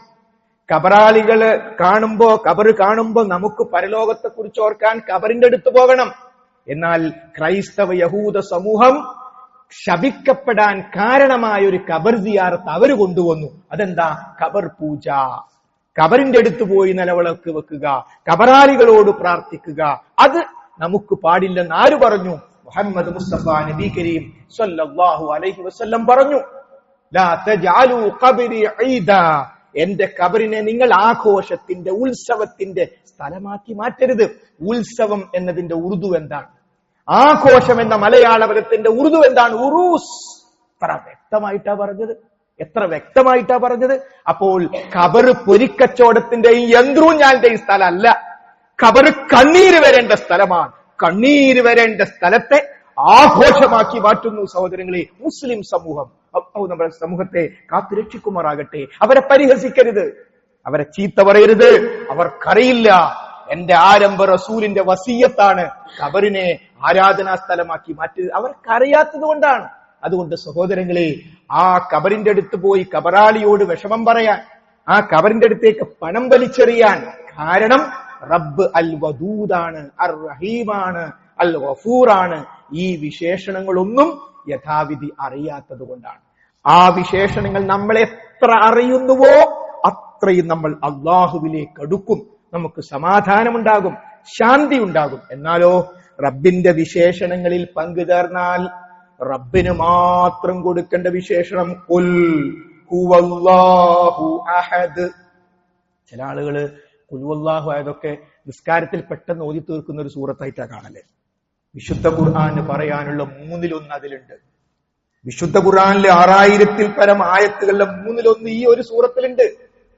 ഖബറാളികള് കാണുമ്പോ, ഖബർ കാണുമ്പോ നമുക്ക് പരലോകത്തെ കുറിച്ച് ഓർക്കാൻ ഖബറിന്റെ അടുത്ത് പോകണം. എന്നാൽ ക്രൈസ്തവ യഹൂദ സമൂഹം ശപിക്കപ്പെടാൻ കാരണമായ ഒരു ഖബർ സിയാറത്ത് അവർ കൊണ്ടുവന്നു. അതെന്താ? ഖബർ പൂജ. ഖബറിന്റെ അടുത്ത് പോയി നിലവിളക്ക് വെക്കുക, ഖബറാളികളോട് പ്രാർത്ഥിക്കുക. അത് നമുക്ക് പാടില്ലെന്ന് ആര് പറഞ്ഞു? മുഹമ്മദ് മുസ്തഫ നബി കരീം സല്ലല്ലാഹു അലൈഹി വസല്ലം പറഞ്ഞു, ലാ തജഅലു ഖബ്രി ഈദാ, എന്റെ ഖബറിനെ നിങ്ങൾ ആഘോഷത്തിന്റെ, ഉത്സവത്തിന്റെ സ്ഥലമാക്കി മാറ്റരുത്. ഉത്സവം എന്നതിന്റെ ഉറുദു എന്താണ്? ആഘോഷം എന്ന മലയാള പദത്തിന്റെ ഉറുദു എന്താണ്? ഉറൂസ്. എത്ര വ്യക്തമായിട്ടാ പറഞ്ഞത്, എത്ര വ്യക്തമായിട്ടാ പറഞ്ഞത്. അപ്പോൾ ഖബർ പൊരിക്കച്ചവടത്തിന്റെയും യന്ത്രൂഞ്ഞാലിന്റെയും സ്ഥലമല്ല, ഖബർ കണ്ണീര് വരേണ്ട സ്ഥലമാണ്. കണ്ണീര് വരേണ്ട സ്ഥലത്തെ ആഘോഷമാക്കി മാറ്റുന്നു സഹോദരങ്ങളെ മുസ്ലിം സമൂഹം. നമ്മുടെ സമൂഹത്തെ കാത്തുരക്ഷിക്കുമാറാകട്ടെ. അവരെ പരിഹസിക്കരുത്, അവരെ ചീത്ത പറയരുത്. അവർക്കറിയില്ല എന്റെ ആരംഭ റസൂലിന്റെ വസിയത്താണ് ഖബറിനെ ആരാധനാ സ്ഥലമാക്കി മാറ്റിയത്. അവർക്കറിയാത്തത് കൊണ്ടാണ്. അതുകൊണ്ട് സഹോദരങ്ങളെ, ആ ഖബറിന്റെ അടുത്ത് പോയി ഖബറാളിയോട് വിഷമം പറയാൻ, ആ ഖബറിന്റെ അടുത്തേക്ക് പണം വലിച്ചെറിയാൻ കാരണം റബ്ബ് അൽ വദൂദാണ്, അർ റഹീമാണ്, അൽ ഗഫൂറാണ്. ഈ വിശേഷണങ്ങളൊന്നും യഥാവിധി അറിയാത്തത് കൊണ്ടാണ്. ആ വിശേഷണങ്ങൾ നമ്മൾ എത്ര അറിയുന്നുവോ അത്രയും നമ്മൾ അള്ളാഹുവിലേക്ക് അടുക്കും, നമുക്ക് സമാധാനമുണ്ടാകും, ശാന്തി ഉണ്ടാകും. എന്നാലോ റബ്ബിന്റെ വിശേഷണങ്ങളിൽ പങ്കുചേർന്നാൽ റബ്ബിന് മാത്രം കൊടുക്കേണ്ട വിശേഷണം ഖുൽ ഹുവല്ലാഹു അഹദ്. ചില ആളുകള് ഖുൽ ഹുവല്ലാഹു അഹദൊക്കെ നിസ്കാരത്തിൽ പെട്ടെന്ന് ഓതി തീർക്കുന്ന ഒരു സൂറത്തായിട്ടാ കാണല്. വിശുദ്ധ ഖുർആന് പറയാനുള്ള 1/3 അതിലുണ്ട്. വിശുദ്ധ ഖുർആനിലെ 6000-ൽ പരം ആയത്തുകളിലെ 1/3 ഈ ഒരു സൂറത്തിലുണ്ട്.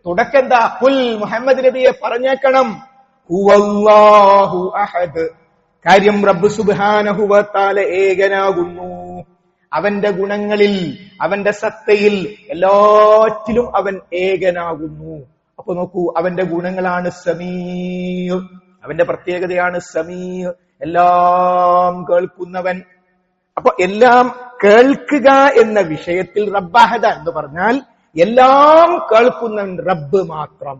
തുടക്കം എന്താ? ഖുൽ, മുഹമ്മദ് നബിയെ പറഞ്ഞേക്കണം, ഹുവല്ലാഹു അഹദ്. കാര്യം റബ്ബ് സുബ്ഹാനഹു വ തആല ഏകനാകുന്നു. അവന്റെ ഗുണങ്ങളിൽ, അവന്റെ സത്തയിൽ, എല്ലാറ്റിലും അവൻ ഏകനാകുന്നു. അപ്പൊ നോക്കൂ, അവന്റെ ഗുണങ്ങളാണ് സമീർ, അവന്റെ പ്രത്യേകതയാണ് സമീർ, എല്ലാം കേൾക്കുന്നവൻ. അപ്പൊ എല്ലാം കേൾക്കുക എന്ന വിഷയത്തിൽ റബ്ബഹദ എന്ന് പറഞ്ഞാൽ എല്ലാം കേൾക്കുന്നവൻ റബ്ബ് മാത്രം,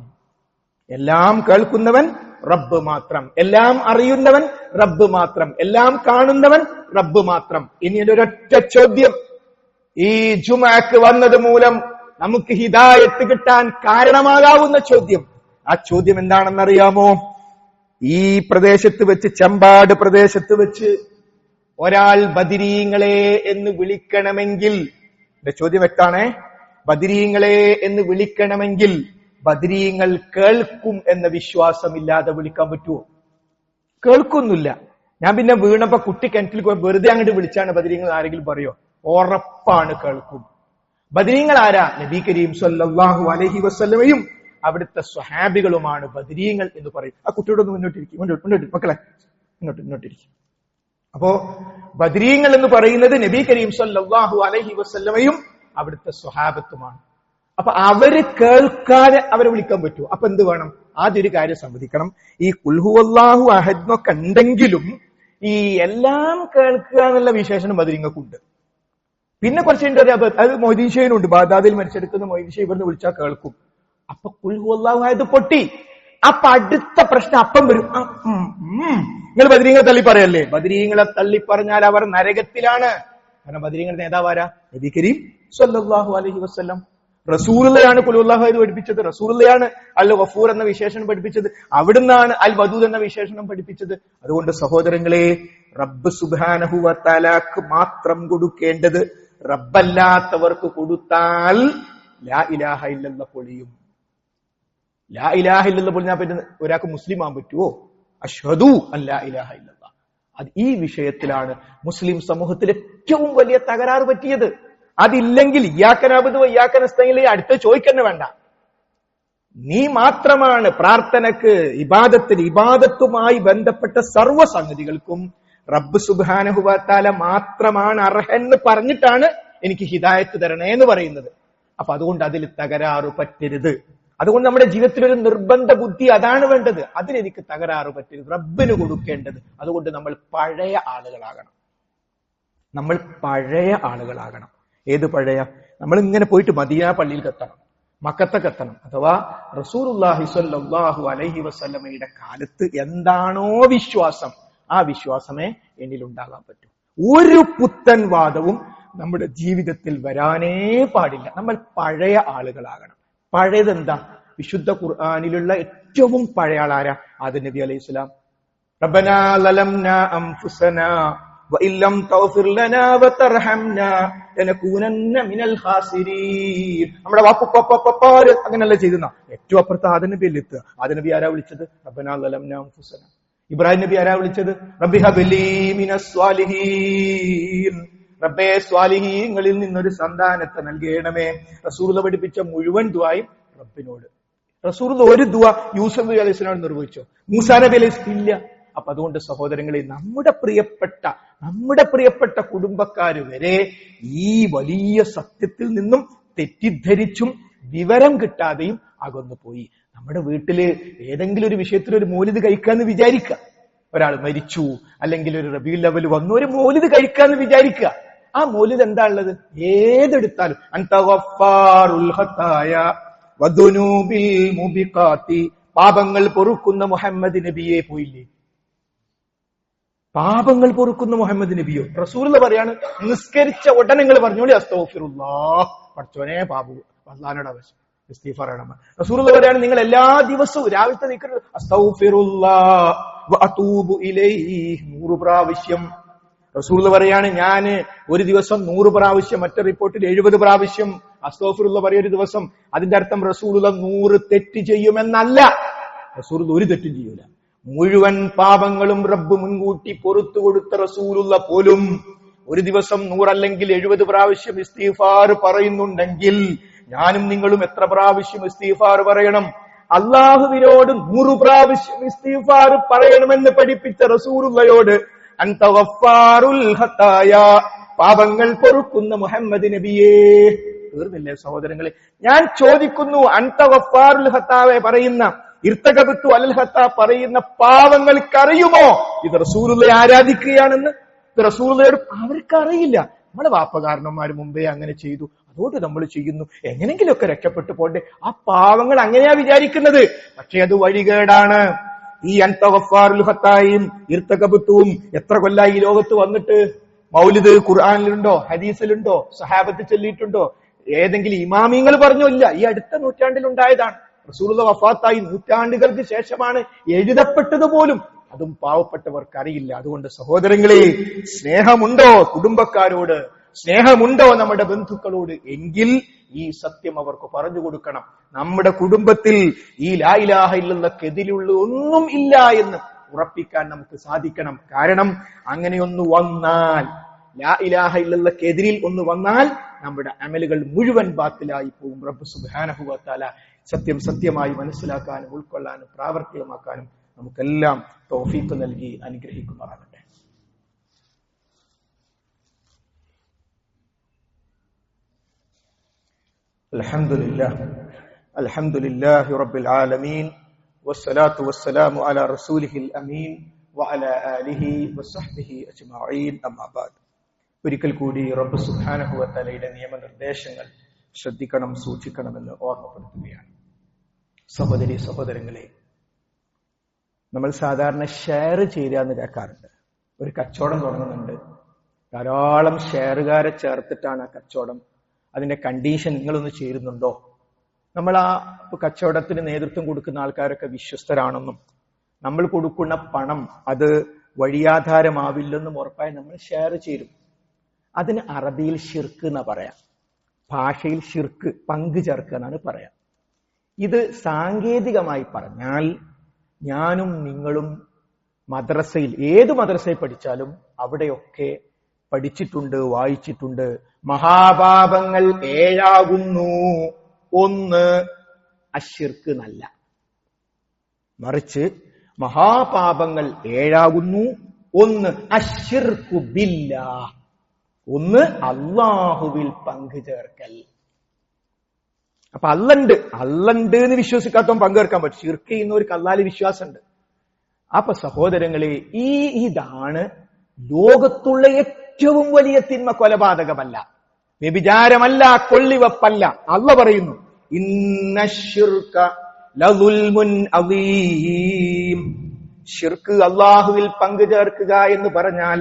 എല്ലാം കേൾക്കുന്നവൻ റബ്ബ് മാത്രം, എല്ലാം അറിയുന്നവൻ റബ്ബ് മാത്രം, എല്ലാം കാണുന്നവൻ റബ്ബ് മാത്രം. ഇനി ഒരൊറ്റ ചോദ്യം, ഈ ജുമഅക്ക് വന്നത് മൂലം നമുക്ക് ഹിദായത്ത് കിട്ടാൻ കാരണമാകാവുന്ന ചോദ്യം. ആ ചോദ്യം എന്താണെന്നറിയാമോ? ഈ പ്രദേശത്ത് വെച്ച്, ചമ്പാട് പ്രദേശത്ത് വെച്ച് ഒരാൾ ബദരീങ്ങളെ എന്ന് വിളിക്കണമെങ്കിൽ, എന്റെ ചോദ്യം വ്യക്താണേ, ബദരീങ്ങളെ എന്ന് വിളിക്കണമെങ്കിൽ ബദരീങ്ങൾ കേൾക്കും എന്ന വിശ്വാസമില്ലാതെ വിളിക്കാൻ പറ്റുമോ? കേൾക്കൊന്നുമില്ല. ഞാൻ പിന്നെ വീണപ്പോ കുട്ടി കിണറ്റിൽ വെറുതെ അങ്ങോട്ട് വിളിച്ചാണ് ബദരീങ്ങൾ ആരെങ്കിലും പറയോ? ഉറപ്പാണ് കേൾക്കും. ബദരീങ്ങൾ ആരാ? നബി കരീം സല്ലല്ലാഹു അലൈഹി വസല്ലമയും അവിടുത്തെ സ്വഹാബികളുമാണ് ബദരീങ്ങൾ എന്ന് പറയും. ആ കുട്ടിയോട് ഒന്ന് മുന്നോട്ടിരിക്കും, മുന്നോട്ട് മക്കളെ, ഇങ്ങോട്ടിരിക്കും. അപ്പോ ബദരീങ്ങൾ എന്ന് പറയുന്നത് നബി കരീം സല്ലല്ലാഹു അലൈഹി വസല്ലമയും അവിടുത്തെ സ്വഹാബത്തുമാണ്. അപ്പൊ അവര് കേൾക്കാതെ അവരെ വിളിക്കാൻ പറ്റുമോ? അപ്പൊ എന്ത് വേണം? ആദ്യം ഒരു കാര്യം സമ്മതിക്കണം, ഈ ഖുൽ ഹുവല്ലാഹു അഹദ് എന്നൊക്കെ ഉണ്ടെങ്കിലും ഈ എല്ലാം കേൾക്കുക എന്നുള്ള വിശേഷണം ബദരീങ്ങൾക്കുണ്ട്. പിന്നെ കുറച്ച് അത് മൊയ്തീൻ ഷെയ്നുണ്ട്. ബാഗ്ദാദിൽ മരിച്ചെടുക്കുന്ന മൊയ്തീൻ ഷെയ്ൻ ഇവിടുന്ന് വിളിച്ചാൽ കേൾക്കും. അപ്പൊ ഖുൽ ഹുവല്ലാഹു അഹദ് പൊട്ടി. അപ്പൊ അടുത്ത പ്രശ്നം അപ്പം വരും. നിങ്ങൾ ബദരീങ്ങളെ തള്ളി പറയല്ലേ? ബദരീങ്ങളെ തള്ളി പറഞ്ഞാൽ അവർ നരകത്തിലാണ്. കാരണം ബദരീങ്ങളുടെ നേതാവാരാ? നബി കരീം സല്ലല്ലാഹു അലൈഹി വസല്ലം. റസൂലുള്ളയാണ് ഖുൽ ഹുവല്ലാഹു അഹദ് പഠിപ്പിച്ചത്. റസൂലുള്ളയാണ് അൽ ഗഫൂർ എന്ന വിശേഷണം പഠിപ്പിച്ചത്. അവിടുന്നാണ് അൽ വദൂദ് എന്ന വിശേഷണം പഠിപ്പിച്ചത്. അതുകൊണ്ട് സഹോദരങ്ങളെ, റബ്ബ് സുബ്ഹാനഹു വ തആലക്ക് മാത്രം കൊടുക്കേണ്ടത് റബ്ബല്ലാത്തവർക്ക് കൊടുത്താൽ ലാ ഇലാഹ ഇല്ലല്ലാഹ് പൊളിയും. ലാ ഇലാഹ ഇല്ലല്ലാഹ് പൊളിഞ്ഞാൽ പറ്റുന്ന ഒരാൾക്ക് മുസ്ലിം ആവാൻ പറ്റുമോ? അഷ്ഹദു അൻ ലാ ഇലാഹ ഇല്ലല്ലാഹ്. അത് ഈ വിഷയത്തിലാണ് മുസ്ലിം സമൂഹത്തിൽ ഏറ്റവും വലിയ തകരാറ് പറ്റിയത്. അതില്ലെങ്കിൽ ഇയ്യാക നഅ്ബുദു വ ഇയ്യാക നസ്തഈൻ അടുത്ത ചോദിക്കന്നെ വേണ്ട. നീ മാത്രമാണ് പ്രാർത്ഥനക്ക്, ഇബാദത്തുമായി ബന്ധപ്പെട്ട സർവ്വ സംഗതികൾക്കും റബ്ബ് സുബ്ഹാനഹു വ തആല മാത്രമാണ് അർഹനെന്ന് പറഞ്ഞിട്ടാണ് എനിക്ക് ഹിദായത്ത് തരണേ എന്ന് പറയുന്നത്. അപ്പൊ അതുകൊണ്ട് അതിൽ തകരാറ് പറ്റരുത്. അതുകൊണ്ട് നമ്മുടെ ജീവിതത്തിൽ ഒരു നിർബന്ധ ബുദ്ധി അതാണ് വേണ്ടത്. അതിലെനിക്ക് തകരാറ് പറ്റരുത്, റബ്ബിന് കൊടുക്കേണ്ടത്. അതുകൊണ്ട് നമ്മൾ പഴയ ആളുകളാകണം. നമ്മൾ പഴയ ആളുകളാകണം. ഏത് പഴയ? നമ്മൾ ഇങ്ങനെ പോയിട്ട് മദീന പള്ളിയിൽ എത്തണം, മക്കത്തൊക്കെ എത്തണം. അഥവാ റസൂലുള്ളാഹി സ്വല്ലല്ലാഹു അലൈഹി വസല്ലമയുടെ കാലത്ത് എന്താണോ വിശ്വാസം, ആ വിശ്വാസമേ എന്നിലുണ്ടാകാൻ പറ്റൂ. ഒരു പുത്തൻ വാദവും നമ്മുടെ ജീവിതത്തിൽ വരാനേ പാടില്ല. നമ്മൾ പഴയ ആളുകളാകണം. പഴയതെന്താ? വിശുദ്ധ ഖുർആനിലുള്ള ഏറ്റവും പഴയ ആളാരാ? ആദം നബി അലൈഹിസ്സലാം. റബ്ബനാ ലലംനാ അൻഫുസനാ വഇല്ലം തഗ്ഫിർ ലനാ വതർഹംനാ ലനകൂനന്ന മിനൽ ഖാസിരീൻ. നമ്മുടെ വാപ്പപ്പാര് അങ്ങനെയല്ല ചെയ്തുന്ന. ഏറ്റവും അപ്പുറത്ത് ആദം നബി അല്ലേ എത്തുക. ആദം നബി ആരാ വിളിച്ചത്? റബ്ബനാ ലലംനാ അൻഫുസനാ. ഇബ്രാഹിം നബി ആരാ വിളിച്ചത്? റബ്ബി ഹബ്ലി മിനസ് സ്വാലിഹീൻ. റബ്ബേ, സ്വാലിഹീങ്ങളിൽ നിന്നൊരു സന്താനത്തെ നൽകണമേ. റസൂലുള്ളാഹി പഠിപ്പിച്ച മുഴുവൻ ദുആയും റബ്ബിനോട്. റസൂലുള്ളാഹി ഒരു ദുആ യൂസുഫ് നബി അലൈഹി സ്വലാം നിർവഹിച്ചോ? മൂസാ നബി അലൈഹി സ്വലാം ഇല്ല. അപ്പൊ അതുകൊണ്ട് സഹോദരങ്ങളെ, നമ്മുടെ പ്രിയപ്പെട്ട കുടുംബക്കാര് വരെ ഈ വലിയ സത്യത്തിൽ നിന്നും തെറ്റിദ്ധരിച്ചും വിവരം കിട്ടാതെയും അകന്നു പോയി. നമ്മുടെ വീട്ടില് ഏതെങ്കിലും ഒരു വിഷയത്തിൽ ഒരു മൗലിദ് കഴിക്കാന്ന് വിചാരിക്കുക. ഒരാൾ മരിച്ചു, അല്ലെങ്കിൽ ഒരു റബീഉൽ അവ്വൽ വന്നു, ഒരു മൗലിദ് കഴിക്കാന്ന് വിചാരിക്കുക. ആ മൗലിദ് എന്താ ഉള്ളത്? ഏതെടുത്താലും അൻത ഗഫാറുൽ ഖതായ വദുനൂബിൽ മുബിഖാതി, പാപങ്ങൾ പൊറുക്കുന്ന മുഹമ്മദ് നബിയെ പോയില്ലേ? പാപങ്ങൾ പൊറുക്കുന്ന മുഹമ്മദ് നബിയോ? റസൂലുള്ള പറയാണ്, നിസ്കരിച്ച ഉടനെ നിങ്ങൾ പറഞ്ഞോളി അസ്തഗ്ഫിറുല്ലാഹ്, പടച്ചോനെ പാപു അല്ലാഹുവിനോട് ആവശ്യം ഇസ്തിഗ്ഫാർ ചെയ്യണം. റസൂലുള്ള പറയാണ്, നിങ്ങൾ എല്ലാ ദിവസവും രാവിലത്തെ ദിക്ർ അസ്തഗ്ഫിറുല്ലാഹ് വഅതൂബു ഇലൈഹി 100 പ്രാവശ്യം. റസൂലുള്ള പറയാണ്, ഞാൻ ഒരു ദിവസം 100 പ്രാവശ്യം, മറ്റേ റിപ്പോർട്ടിൽ 70 പ്രാവശ്യം അസ്തഗ്ഫിറുള്ള പറയും ഒരു ദിവസം. അതിന്റെ അർത്ഥം റസൂലുള്ള 100 തെറ്റ് ചെയ്യുമെന്നല്ല. റസൂലുള്ള ഒരു തെറ്റും ചെയ്യൂല. മുഴുവൻ പാപങ്ങളും റബ്ബ് മുൻകൂട്ടി പൊറുത്തു കൊടുത്ത റസൂലുള്ള പോലും ഒരു ദിവസം 100 അല്ലെങ്കിൽ 70 പ്രാവശ്യം ഇസ്തിഗ്ഫാർ പറയുന്നുണ്ടെങ്കിൽ ഞാനും നിങ്ങളും എത്ര പ്രാവശ്യം ഇസ്തിഗ്ഫാർ പറയണം? അള്ളാഹുവിനോട് 100 പ്രാവശ്യം ഇസ്തിഗ്ഫാർ പറയണമെന്ന് പഠിപ്പിച്ച റസൂലുള്ളയോട് അൻത ഗഫാറുൽ ഖതായ, പാപങ്ങൾ പൊറുക്കുന്ന മുഹമ്മദ് നബിയേ. തീർന്നില്ലേ സഹോദരങ്ങളെ? ഞാൻ ചോദിക്കുന്നു, അൻത ഗഫാറുൽ ഖതായ പറയുന്ന, ഇർതകബത്തു അലൽ ഖതാ പറയുന്ന പാവങ്ങൾക്കറിയുമോ ഇത് റസൂലുള്ളയെ ആരാധിക്കുകയാണെന്ന്? ഇത് റസൂലുള്ളയോട് അവർക്കറിയില്ല. നമ്മളെ വാപ്പകാരണന്മാർ മുമ്പേ അങ്ങനെ ചെയ്തു, അതുകൊണ്ട് നമ്മൾ ചെയ്യുന്നു, എങ്ങനെങ്കിലുമൊക്കെ രക്ഷപ്പെട്ടു പോട്ടെ. ആ പാവങ്ങൾ അങ്ങനെയാ വിചാരിക്കുന്നത്. പക്ഷെ അത് വഴികേടാണ്. ഈ അൻത ഗഫാറുൽ ഖതായും ഇർതകബത്തും എത്ര കൊല്ലായി ഈ ലോകത്ത് വന്നിട്ട്? മൗലിദ് ഖുർആനിലുണ്ടോ? ഹദീസിലുണ്ടോ? സഹാബത്ത് ചൊല്ലിയിട്ടുണ്ടോ? ഏതെങ്കിലും ഇമാമിങ്ങൾ പറഞ്ഞോ? ഇല്ല. ഈ അടുത്ത നൂറ്റാണ്ടിലുണ്ടായതാണ്. റസൂലുള്ള വഫാത്തായി നൂറ്റാണ്ടുകൾക്ക് ശേഷമാണ് എഴുതപ്പെട്ടത് പോലും. അതും പാവപ്പെട്ടവർക്ക് അറിയില്ല. അതുകൊണ്ട് സഹോദരങ്ങളെ, സ്നേഹമുണ്ടോ കുടുംബക്കാരോട്? സ്നേഹമുണ്ടോ നമ്മുടെ ബന്ധുക്കളോട്? എങ്കിൽ ഈ സത്യം അവർക്ക് പറഞ്ഞു കൊടുക്കണം. നമ്മുടെ കുടുംബത്തിൽ ഈ ലാ ഇലാഹ ഇല്ലല്ലാഹ്ക്കെതിലുള്ള ഒന്നും ഇല്ല എന്ന് ഉറപ്പിക്കാൻ നമുക്ക് സാധിക്കണം. കാരണം അങ്ങനെയൊന്ന് വന്നാൽ, ലാ ഇലാഹ ഇല്ലല്ലാഹ്ക്കെതിരിൽ ഒന്ന് വന്നാൽ നമ്മുടെ അമലുകൾ മുഴുവൻ ബാത്തിലായി പോകും. റബ്ബ് സുബ്ഹാനഹു വ തആല സത്യം സത്യമായി മനസ്സിലാക്കാനും ഉൾക്കൊള്ളാനും പ്രാവർത്തികമാക്കാനും നമുക്കെല്ലാം തൗഫീഖ് നൽകി അനുഗ്രഹിക്കുമാറാകട്ടെ. അൽഹംദുലില്ലാഹി റബ്ബിൽ ആലമീൻ വസ്സലാത്തു വസ്സലാമു അലാ റസൂലിഹിൽ അമീൻ വഅലാ ആലിഹി വസ്സഹ്ബിഹി അജ്മഈൻ. അമ്മാ ബഅദ്. ഒരിക്കൽ കൂടി റബ്ബ് സുബ്ഹാനഹു വ തആലയുടെ നിയമനിർദ്ദേശങ്ങൾ ശ്രദ്ധിക്കണം, സൂക്ഷിക്കണമെന്ന് ഓർമ്മപ്പെടുത്തുകയാണ്. സഹോദരി സഹോദരങ്ങളെ, നമ്മൾ സാധാരണ ഷെയർ ചെയ്യാന്ന് കേൾക്കാറുണ്ട്. ഒരു കച്ചവടം തുടങ്ങുന്നുണ്ട്, ധാരാളം ഷെയറുകാരെ ചേർത്തിട്ടാണ് ആ കച്ചവടം. അതിന്റെ കണ്ടീഷൻ നിങ്ങളൊന്ന് ചേരുന്നുണ്ടോ? നമ്മൾ ആ കച്ചവടത്തിന് നേതൃത്വം കൊടുക്കുന്ന ആൾക്കാരൊക്കെ വിശ്വസ്തരാണെന്നും നമ്മൾ കൊടുക്കുന്ന പണം അത് വഴിയാധാരമാവില്ലെന്നും ഉറപ്പായി നമ്മൾ ഷെയർ ചേരും. അതിന് അറബിയിൽ ഷിർക്ക് എന്നാ പറയാം, ഭാഷയിൽ ഷിർക്ക് പങ്കു ചേർക്കുക എന്നാണ് പറയാം. ഇത് സാങ്കേതികമായി പറഞ്ഞാൽ ഞാനും നിങ്ങളും മദ്രസയിൽ, ഏത് മദ്രസയിൽ പഠിച്ചാലും അവിടെയൊക്കെ പഠിച്ചിട്ടുണ്ട്, വായിച്ചിട്ടുണ്ട്. മഹാപാപങ്ങൾ 7 ഒന്ന് അശ്ശിർക്ക് എന്നല്ല, മറിച്ച് മഹാപാപങ്ങൾ 7 ഒന്ന് അശ്ശിർക്കു ബില്ലാഹ്, ഒന്ന് അല്ലാഹുവിൽ പങ്കു ചേർക്കൽ. അപ്പൊ അല്ലണ്ട് എന്ന് വിശ്വസിക്കാത്തവൻ പങ്കെടുക്കാൻ പറ്റും. ശിർക്ക് ചെയ്യുന്നവർക്ക് അല്ലാഹുവിൽ വിശ്വാസമുണ്ട്. അപ്പൊ സഹോദരങ്ങളെ, ഇതാണ് ലോകത്തുള്ള ഏറ്റവും വലിയ തിന്മ. കൊലപാതകമല്ല, വ്യഭിചാരമല്ല, കൊള്ളിവെപ്പല്ല. അല്ലാഹു പറയുന്നു, ഇന്നശ്ശിർക ലദുൽമുൻ അദീം. ശിർക്ക്, അല്ലാഹുവിൽ പങ്കു ചേർക്കുക എന്ന് പറഞ്ഞാൽ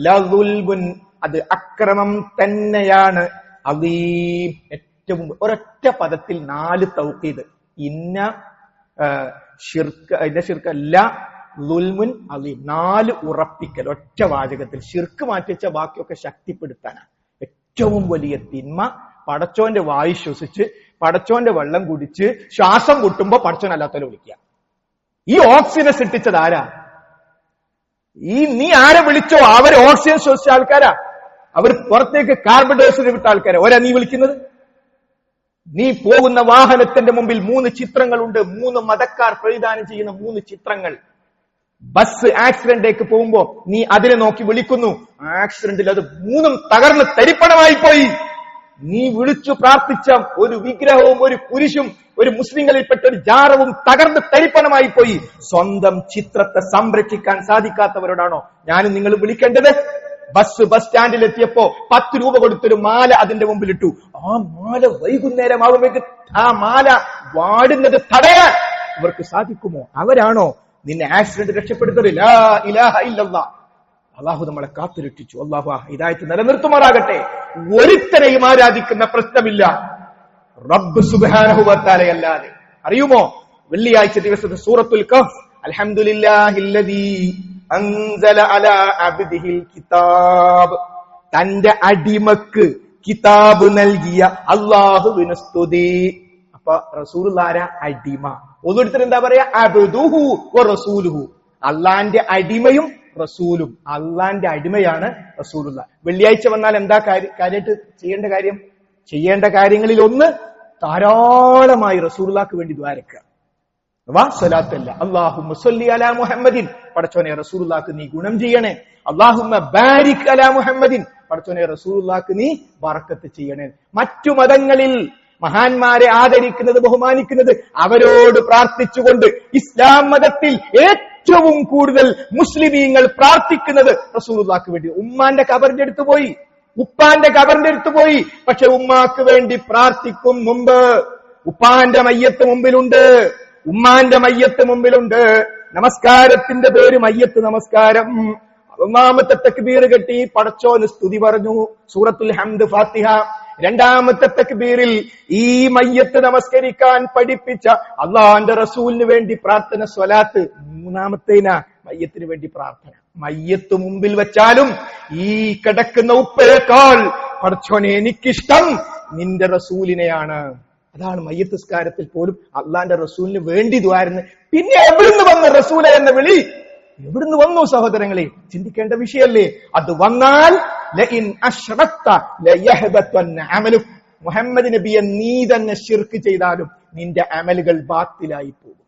ലദുൽമുൻ, അത് അക്രമം തന്നെയാണ്. അദീം, ഏറ്റവും ഒരൊറ്റ പദത്തിൽ 4 തൗക്കീദ്. ഇന്ന ശിർക്കല്ല ളുൽമുൻ അലീം, 4 ഉറപ്പിക്കൽ ഒറ്റ വാചകത്തിൽ. ശിർക്ക് മാറ്റിവെച്ച ബാക്കിയൊക്കെ ശക്തിപ്പെടുത്താനാണ്. ഏറ്റവും വലിയ തിന്മ പടച്ചോന്റെ വായു ശ്വസിച്ച് പടച്ചോന്റെ വെള്ളം കുടിച്ച് ശ്വാസം പൊട്ടുമ്പോ പടച്ചോൻ അല്ലാത്തവരെ വിളിക്കുക. ഈ ഓക്സിജനെ സൃഷ്ടിച്ചത് ആരാ? നീ ആരെ വിളിച്ചോ അവർ ഓക്സിജൻ ശ്വസിച്ച ആൾക്കാരാ. അവർ പുറത്തേക്ക് കാർബൺ ഡയോക്സൈഡ് വിട്ട ആൾക്കാരാ. ഒരാ നീ വിളിക്കുന്നത്? നീ പോകുന്ന വാഹനത്തിന്റെ മുമ്പിൽ 3 ചിത്രങ്ങളുണ്ട്. 3 മതക്കാർ പരിധാനം ചെയ്യുന്ന 3 ചിത്രങ്ങൾ. ബസ് ആക്സിഡന്റിലേക്ക് പോകുമ്പോ നീ അതിനെ നോക്കി വിളിക്കുന്നു. ആക്സിഡന്റിൽ അത് 3 തകർന്ന് തരിപ്പണമായി പോയി. നീ വിളിച്ചു പ്രാർത്ഥിച്ച ഒരു വിഗ്രഹവും ഒരു കുരിശും ഒരു മുസ്ലിങ്ങളിൽപ്പെട്ട ഒരു ജാറവും തകർന്ന് തരിപ്പണമായി പോയി. സ്വന്തം ചിത്രത്തെ സംരക്ഷിക്കാൻ സാധിക്കാത്തവരോടാണോ ഞാനും നിങ്ങൾ വിളിക്കേണ്ടത്? ബസ് സ്റ്റാൻഡിലെത്തിയപ്പോ 10 രൂപ കൊടുത്തൊരു മാല അതിന്റെ മുമ്പിലിട്ടു. ആ മാല വൈകുന്നേരമാകുമ്പോഴേക്ക് ആ മാല വാടുന്നത് തടയാൻ ഇവർക്ക് സാധിക്കുമോ? അവരാണോ നിന്നെ ആക്സിഡന്റ് രക്ഷപ്പെടുത്തത്? ലാ ഇലാഹ ഇല്ലല്ലാഹ്. അള്ളാഹു നമ്മളെ കാത്തുരക്ഷിച്ചു. അള്ളാഹു ഹിദായത്ത് നിലനിർത്തുമാറാകട്ടെ. ഒരുത്തരെയും ആരാധിക്കുന്ന പ്രശ്നമില്ല റബ്ബ് സുബ്ഹാനഹു വ തആലയല്ലാതെ. അറിയുമോ, വെള്ളിയാഴ്ച ദിവസത്തെ സൂറത്തുൽ കഹ്ഫ്, അൽഹംദുലില്ലാഹില്ലദീ അൻസല അലാ അബ്ദിഹിൽ കിതാബ്, തന്റെ അടിമക്ക് കിതാബ് നൽകിയ അല്ലാഹുവിന് സ്തുതി. അപ്പൊ റസൂലുള്ളാഹി അടിമ. ഓരോരുത്തർ എന്താ പറയാ? അബ്ദുഹു വ റസൂലുഹു. അള്ളാന്റെ അടിമയും റസൂലും. അള്ളാന്റെ അടിമയാണ് റസൂലുള്ള. വെള്ളിയാഴ്ച വന്നാൽ എന്താ കാര്യമായിട്ട് ചെയ്യേണ്ട കാര്യങ്ങളിൽ ഒന്ന്, ധാരാളമായി റസൂലുള്ളാഹിക്ക് വേണ്ടി ദ്വാരക്കുക. സ്വലാത്തല്ല. അല്ലാഹുമ്മ സ്വല്ലി അലാ മുഹമ്മദിൻ, പടച്ചോനെ റസൂലുള്ളാഹിക്ക് നീ ഗുണം ചെയ്യണേ. അല്ലാഹുമ്മ ബാരിക് അലാ മുഹമ്മദിൻ, പടച്ചോനെ റസൂലുള്ളാഹിക്ക് നീ ബറക്കത്ത് ചെയ്യണേ. മറ്റു മതങ്ങളിൽ മഹാന്മാരെ ആദരിക്കുന്നത്, ബഹുമാനിക്കുന്നത്, അവരോട് പ്രാർത്ഥിച്ചുകൊണ്ട് ഇസ്ലാം മതത്തിൽ ഏറ്റവും കൂടുതൽ മുസ്ലിമീങ്ങൾ പ്രാർത്ഥിക്കുന്നത് റസൂലുള്ളാഹിക്ക് വേണ്ടി. ഉമ്മാന്റെ ഖബറിന്റെ അടുത്ത് പോയി, ഉപ്പാന്റെ ഖബറിന്റെ അടുത്ത് പോയി, പക്ഷെ ഉമ്മാക്ക് വേണ്ടി പ്രാർത്ഥിക്കും മുമ്പ് ഉപ്പാന്റെ മയ്യത്ത് മുമ്പിലുണ്ട്, ഉമ്മാന്റെ മയ്യത്ത് മുമ്പിലുണ്ട്. നമസ്കാരത്തിന്റെ പേര് മയ്യത്ത് നമസ്കാരം. ഒന്നാമത്തെ തക്ബീർ കെട്ടി പടച്ചോന് സ്തുതി പറഞ്ഞു, സൂറത്തുൽ ഹംദ്, ഫാത്തിഹ. രണ്ടാമത്തെ തക്ബീറിൽ ഈ മയ്യത്ത് നമസ്കരിക്കാൻ പഠിപ്പിച്ച അള്ളാന്റെ റസൂലിന് വേണ്ടി പ്രാർത്ഥന, സ്വലാത്ത്. മൂന്നാമത്തേന മയ്യത്തിന് വേണ്ടി പ്രാർത്ഥന. മയ്യത്ത് മുമ്പിൽ വെച്ചാലും ഈ കിടക്കുന്ന ഉപ്പയേക്കാൾ പടച്ചോനെ എനിക്കിഷ്ടം നിന്റെ റസൂലിനെയാണ്. അതാണ് മയ്യത്ത് നിസ്കാരത്തിൽ പോലും അള്ളാന്റെ റസൂലിന് വേണ്ടി ദ്വാരുന്ന്. പിന്നെ എവിടുന്ന് വന്നു റസൂല എന്ന വിളി? എവിടുന്ന് വന്നു സഹോദരങ്ങളെ? ചിന്തിക്കേണ്ട വിഷയല്ലേ അത്? വന്നാൽ മുഹമ്മദ് നബിയെ നീ തന്നെ ശിർക്ക് ചെയ്താലും നിന്റെ അമലുകൾ ബാത്തിലായി പോകും.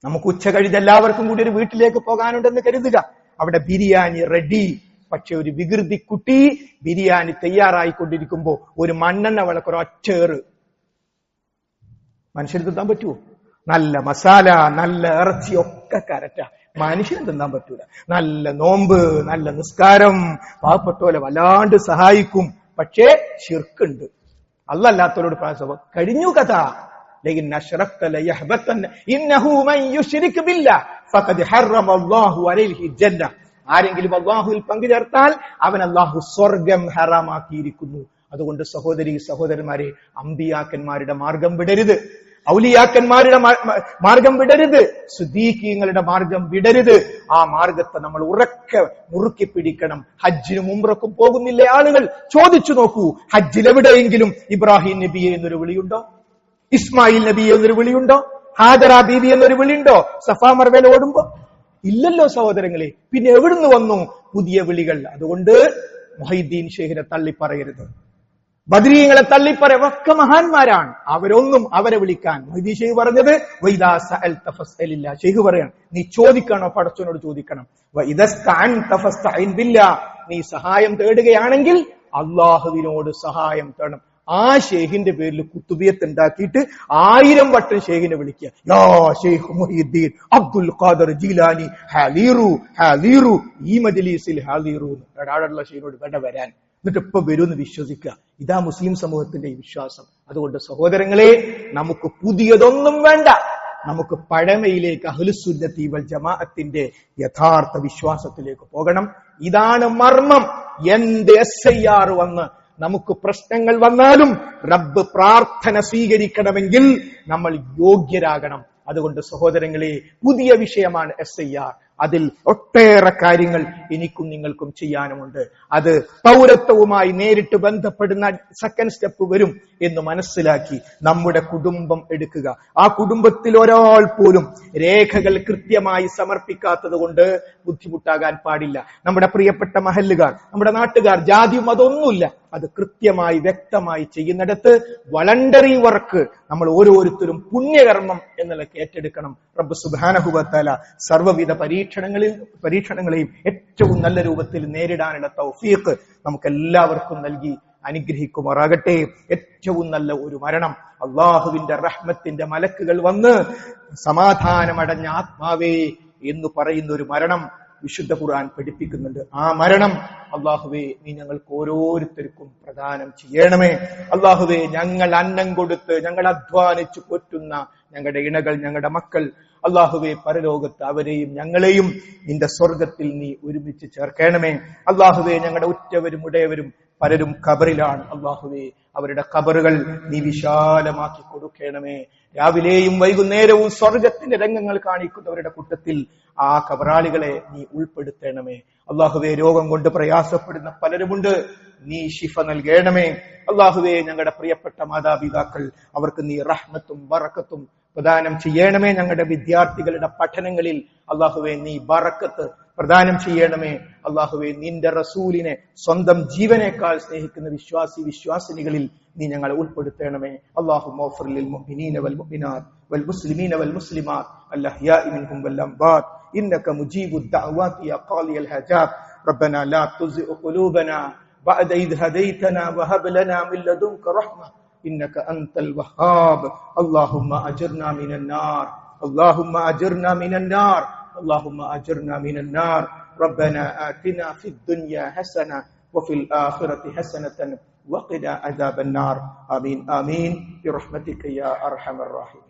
നമുക്ക് ഉച്ച കഴിഞ്ഞ് എല്ലാവർക്കും കൂടി ഒരു വീട്ടിലേക്ക് പോകാനുണ്ടെന്ന് കരുതുക. അവിടെ ബിരിയാണി റെഡി. പക്ഷെ ഒരു വികൃതി കുട്ടി ബിരിയാണി തയ്യാറായിക്കൊണ്ടിരിക്കുമ്പോ ഒരു മണ്ണെണ്ണ വിളക്കൊരൊറ്റേറ് മനുഷ്യന് തിന്നാൻ പറ്റുമോ? നല്ല മസാല, നല്ല ഇറച്ചി ഒക്കെ കരറ്റ, മനുഷ്യന് തിന്നാൻ പറ്റൂല. നല്ല നോമ്പ്, നല്ല നിസ്കാരം, പാവപ്പെട്ടോലെ വല്ലാണ്ട് സഹായിക്കും. പക്ഷേ ശിർക്കുണ്ട്. അല്ലാത്തവരോട് പ്രാർത്ഥന കഴിഞ്ഞു കഥ. ആരെങ്കിലും അല്ലാഹുവിൽ പങ്കു ചേർത്താൽ അവൻ അല്ലാഹു സ്വർഗം ഹറാമാക്കിയിരിക്കുന്നു. അതുകൊണ്ട് സഹോദരി സഹോദരന്മാരെ, അമ്പിയാക്കന്മാരുടെ മാർഗം വിടരുത്, ഔലിയാക്കന്മാരുടെ മാർഗം വിടരുത്, സുദീഖീങ്ങളുടെ മാർഗം വിടരുത്. ആ മാർഗത്തെ നമ്മൾ ഉറക്കെ മുറുക്കി പിടിക്കണം. ഹജ്ജിനും ഉംറക്കും പോകുന്നില്ലേ ആളുകൾ? ചോദിച്ചു നോക്കൂ, ഹജ്ജിൽ എവിടെയെങ്കിലും ഇബ്രാഹിം നബിയെ എന്നൊരു വിളിയുണ്ടോ? ഇസ്മായിൽ നബിയെ എന്നൊരു വിളിയുണ്ടോ? ഹാജറ ബീബി എന്നൊരു വിളിയുണ്ടോ സഫാ മർവയിൽ ഓടുമ്പോ? ഇല്ലല്ലോ സഹോദരങ്ങളെ. പിന്നെ എവിടുന്ന് വന്നു പുതിയ വിളികൾ? അതുകൊണ്ട് മുഹൈദ്ദീൻ ഷെയ്ഖിനെ തള്ളിപ്പറയരുത്, ബദരീങ്ങളെ തള്ളിപ്പറയ, ഒക്കെ മഹാന്മാരാണ്. അവരൊന്നും അവരെ വിളിക്കാൻ മുഹൈദ്ദീൻ ഷെയ്ഖ് പറഞ്ഞത് വൈദാ സഅൽത ഫസ്അലില്ലാ. ഷെയ്ഖ് പറയാണ്, നീ ചോദിക്കണോ പടച്ചവനോട് ചോദിക്കണം. വഇദസ്തഅൻത ഫസ്തഇൻ ബില്ലാ. നീ സഹായം തേടുകയാണെങ്കിൽ അല്ലാഹുവിനോട് സഹായം തേടണം. ആ ഷെയ്ഖിന്റെ പേരിൽ കുത്തുബിയത്ത് ഉണ്ടാക്കിയിട്ട് 1000 വട്ടം ഷെയ്ഖിനെ വിളിക്കുക. യാ ഷെയ്ഖ് മുഹീദ്ദീൻ അബ്ദുൽ ഖാദർ ജീലാനി ഹാലിറു ഹാലിറു, ഈ മജ്ലിസിൽ ഹാലിറു. എടാടുള്ള ഷെയ്ഖിനോട് വേണ്ട വരാൻ, എന്നിട്ട് ഇപ്പൊ വരുമെന്ന് വിശ്വസിക്കുക. ഇതാ മുസ്ലിം സമൂഹത്തിന്റെ ഈ വിശ്വാസം. അതുകൊണ്ട് സഹോദരങ്ങളെ, നമുക്ക് പുതിയതൊന്നും വേണ്ട. നമുക്ക് പഴമയിലേക്ക്, അഹ്ലുസുന്നത്തി വൽ ജമാഅത്തിന്റെ യഥാർത്ഥ വിശ്വാസത്തിലേക്ക് പോകണം. ഇതാണ് മർമ്മം. എന്ത് SIR വന്ന് നമുക്ക് പ്രശ്നങ്ങൾ വന്നാലും റബ്ബ് പ്രാർത്ഥന സ്വീകരിക്കണമെങ്കിൽ നമ്മൾ യോഗ്യരാകണം. അതുകൊണ്ട് സഹോദരങ്ങളെ, പുതിയ വിഷയമാണ് SIR. അതിൽ ഒട്ടേറെ കാര്യങ്ങൾ എനിക്കും നിങ്ങൾക്കും ചെയ്യാനുമുണ്ട്. അത് പൗരത്വവുമായി നേരിട്ട് ബന്ധപ്പെടുന്ന സെക്കൻഡ് സ്റ്റെപ്പ് വരും എന്ന് മനസ്സിലാക്കി നമ്മുടെ കുടുംബം എടുക്കുക. ആ കുടുംബത്തിൽ ഒരാൾ പോലും രേഖകൾ കൃത്യമായി സമർപ്പിക്കാത്തത് കൊണ്ട് ബുദ്ധിമുട്ടാകാൻ പാടില്ല. നമ്മുടെ പ്രിയപ്പെട്ട മഹല്ലുകാർ, നമ്മുടെ നാട്ടുകാർ, ജാതിയും അതൊന്നുമില്ല, അത് കൃത്യമായി വ്യക്തമായി ചെയ്യുന്നിടത്ത് വളണ്ടറി വർക്ക് നമ്മൾ ഓരോരുത്തരും പുണ്യകർമ്മം എന്നുള്ളത് ഏറ്റെടുക്കണം. റബ്ബ് സുബ്ഹാനഹു വ തആല സർവ്വവിധ പരീക്ഷണങ്ങളെയും ഏറ്റവും നല്ല രൂപത്തിൽ നേരിടാനുള്ള തൗഫീഖ് നമുക്ക് എല്ലാവർക്കും നൽകി അനുഗ്രഹിക്കുമാറാകട്ടെ. ഏറ്റവും നല്ല ഒരു മരണം, അള്ളാഹുവിന്റെ റഹ്മത്തിന്റെ മലക്കുകൾ വന്ന് സമാധാനമടഞ്ഞ ആത്മാവേ എന്ന് പറയുന്ന ഒരു മരണം വിശുദ്ധ ഖുർആൻ പഠിപ്പിക്കുന്നുണ്ട്. ആ മരണം അള്ളാഹുവേ നീ ഞങ്ങൾക്ക് ഓരോരുത്തർക്കും പ്രദാനം ചെയ്യണമേ. അള്ളാഹുവേ, ഞങ്ങൾ അന്നം കൊടുത്ത് ഞങ്ങൾ അധ്വാനിച്ചു പോറ്റുന്ന ഞങ്ങളുടെ ഇണകൾ, ഞങ്ങളുടെ മക്കൾ, അള്ളാഹുവേ പരലോകത്ത് അവരെയും ഞങ്ങളെയും നിന്റെ സ്വർഗത്തിൽ നീ ഒരുമിച്ച് ചേർക്കണമേ. അള്ളാഹുവേ, ഞങ്ങളുടെ ഉറ്റവരും ഉടയവരും പലരും ഖബറിലാണ്. അള്ളാഹുവേ, അവരുടെ ഖബറുകൾ നീ വിശാലമാക്കി കൊടുക്കണമേ. രാവിലെയും വൈകുന്നേരവും സ്വർഗത്തിന്റെ രംഗങ്ങൾ കാണിക്കുന്നവരുടെ കൂട്ടത്തിൽ ആ ഖബറാളികളെ നീ ഉൾപ്പെടുത്തണമേ. അള്ളാഹുവേ, രോഗം കൊണ്ട് പ്രയാസപ്പെടുന്ന പലരുമുണ്ട്, നീ ശിഫ നൽകണമേ. അള്ളാഹുവേ, ഞങ്ങളുടെ പ്രിയപ്പെട്ട മാതാപിതാക്കൾ, അവർക്ക് നീ റഹ്മത്തും ബറക്കത്തും പ്രദാനം ചെയ്യണമേ. ഞങ്ങളുടെ വിദ്യാർത്ഥികളുടെ പഠനങ്ങളിൽ അള്ളാഹുവേ നീ ബറക്കത്ത് പ്രദാനം ചെയ്യണമേ. അള്ളാഹുവേ, നിന്റെ റസൂലിനെ സ്വന്തം ജീവനേക്കാൾ സ്നേഹിക്കുന്ന വിശ്വാസിനികളിൽ നീ ഞങ്ങളെ ഉൾപ്പെടുത്തണമേ. അല്ലാഹുമ്മ ഗ്ഫിർ ലിൽ മുഅ്മിനീന വൽ മുഅ്മിനാത്ത് വൽ മുസ്ലിമീന വൽ മുസ്ലിമാത്ത് അൽ അഹ്യാഇ മിൻഹും വൽ അംവാത് ഇന്നക മുജീബുദ് ദഅവാതി യാ ഖാലിയൽ ഹജാബ്. റബ്ബനാ ലാ തുസിഗ് ഖുലൂബനാ ബഅദ ഇദ് ഹദൈതനാ വഹബ് ലനാ മിൻ ലദുൻക റഹ്മ إنك أنت الوهاب. اللهم أجرنا من النار، اللهم أجرنا من النار، اللهم أجرنا من النار. ربنا آتنا في الدنيا حسنة وفي الآخرة حسنة وقنا عذاب النار. آمين آمين برحمتك يا أرحم الراحمين.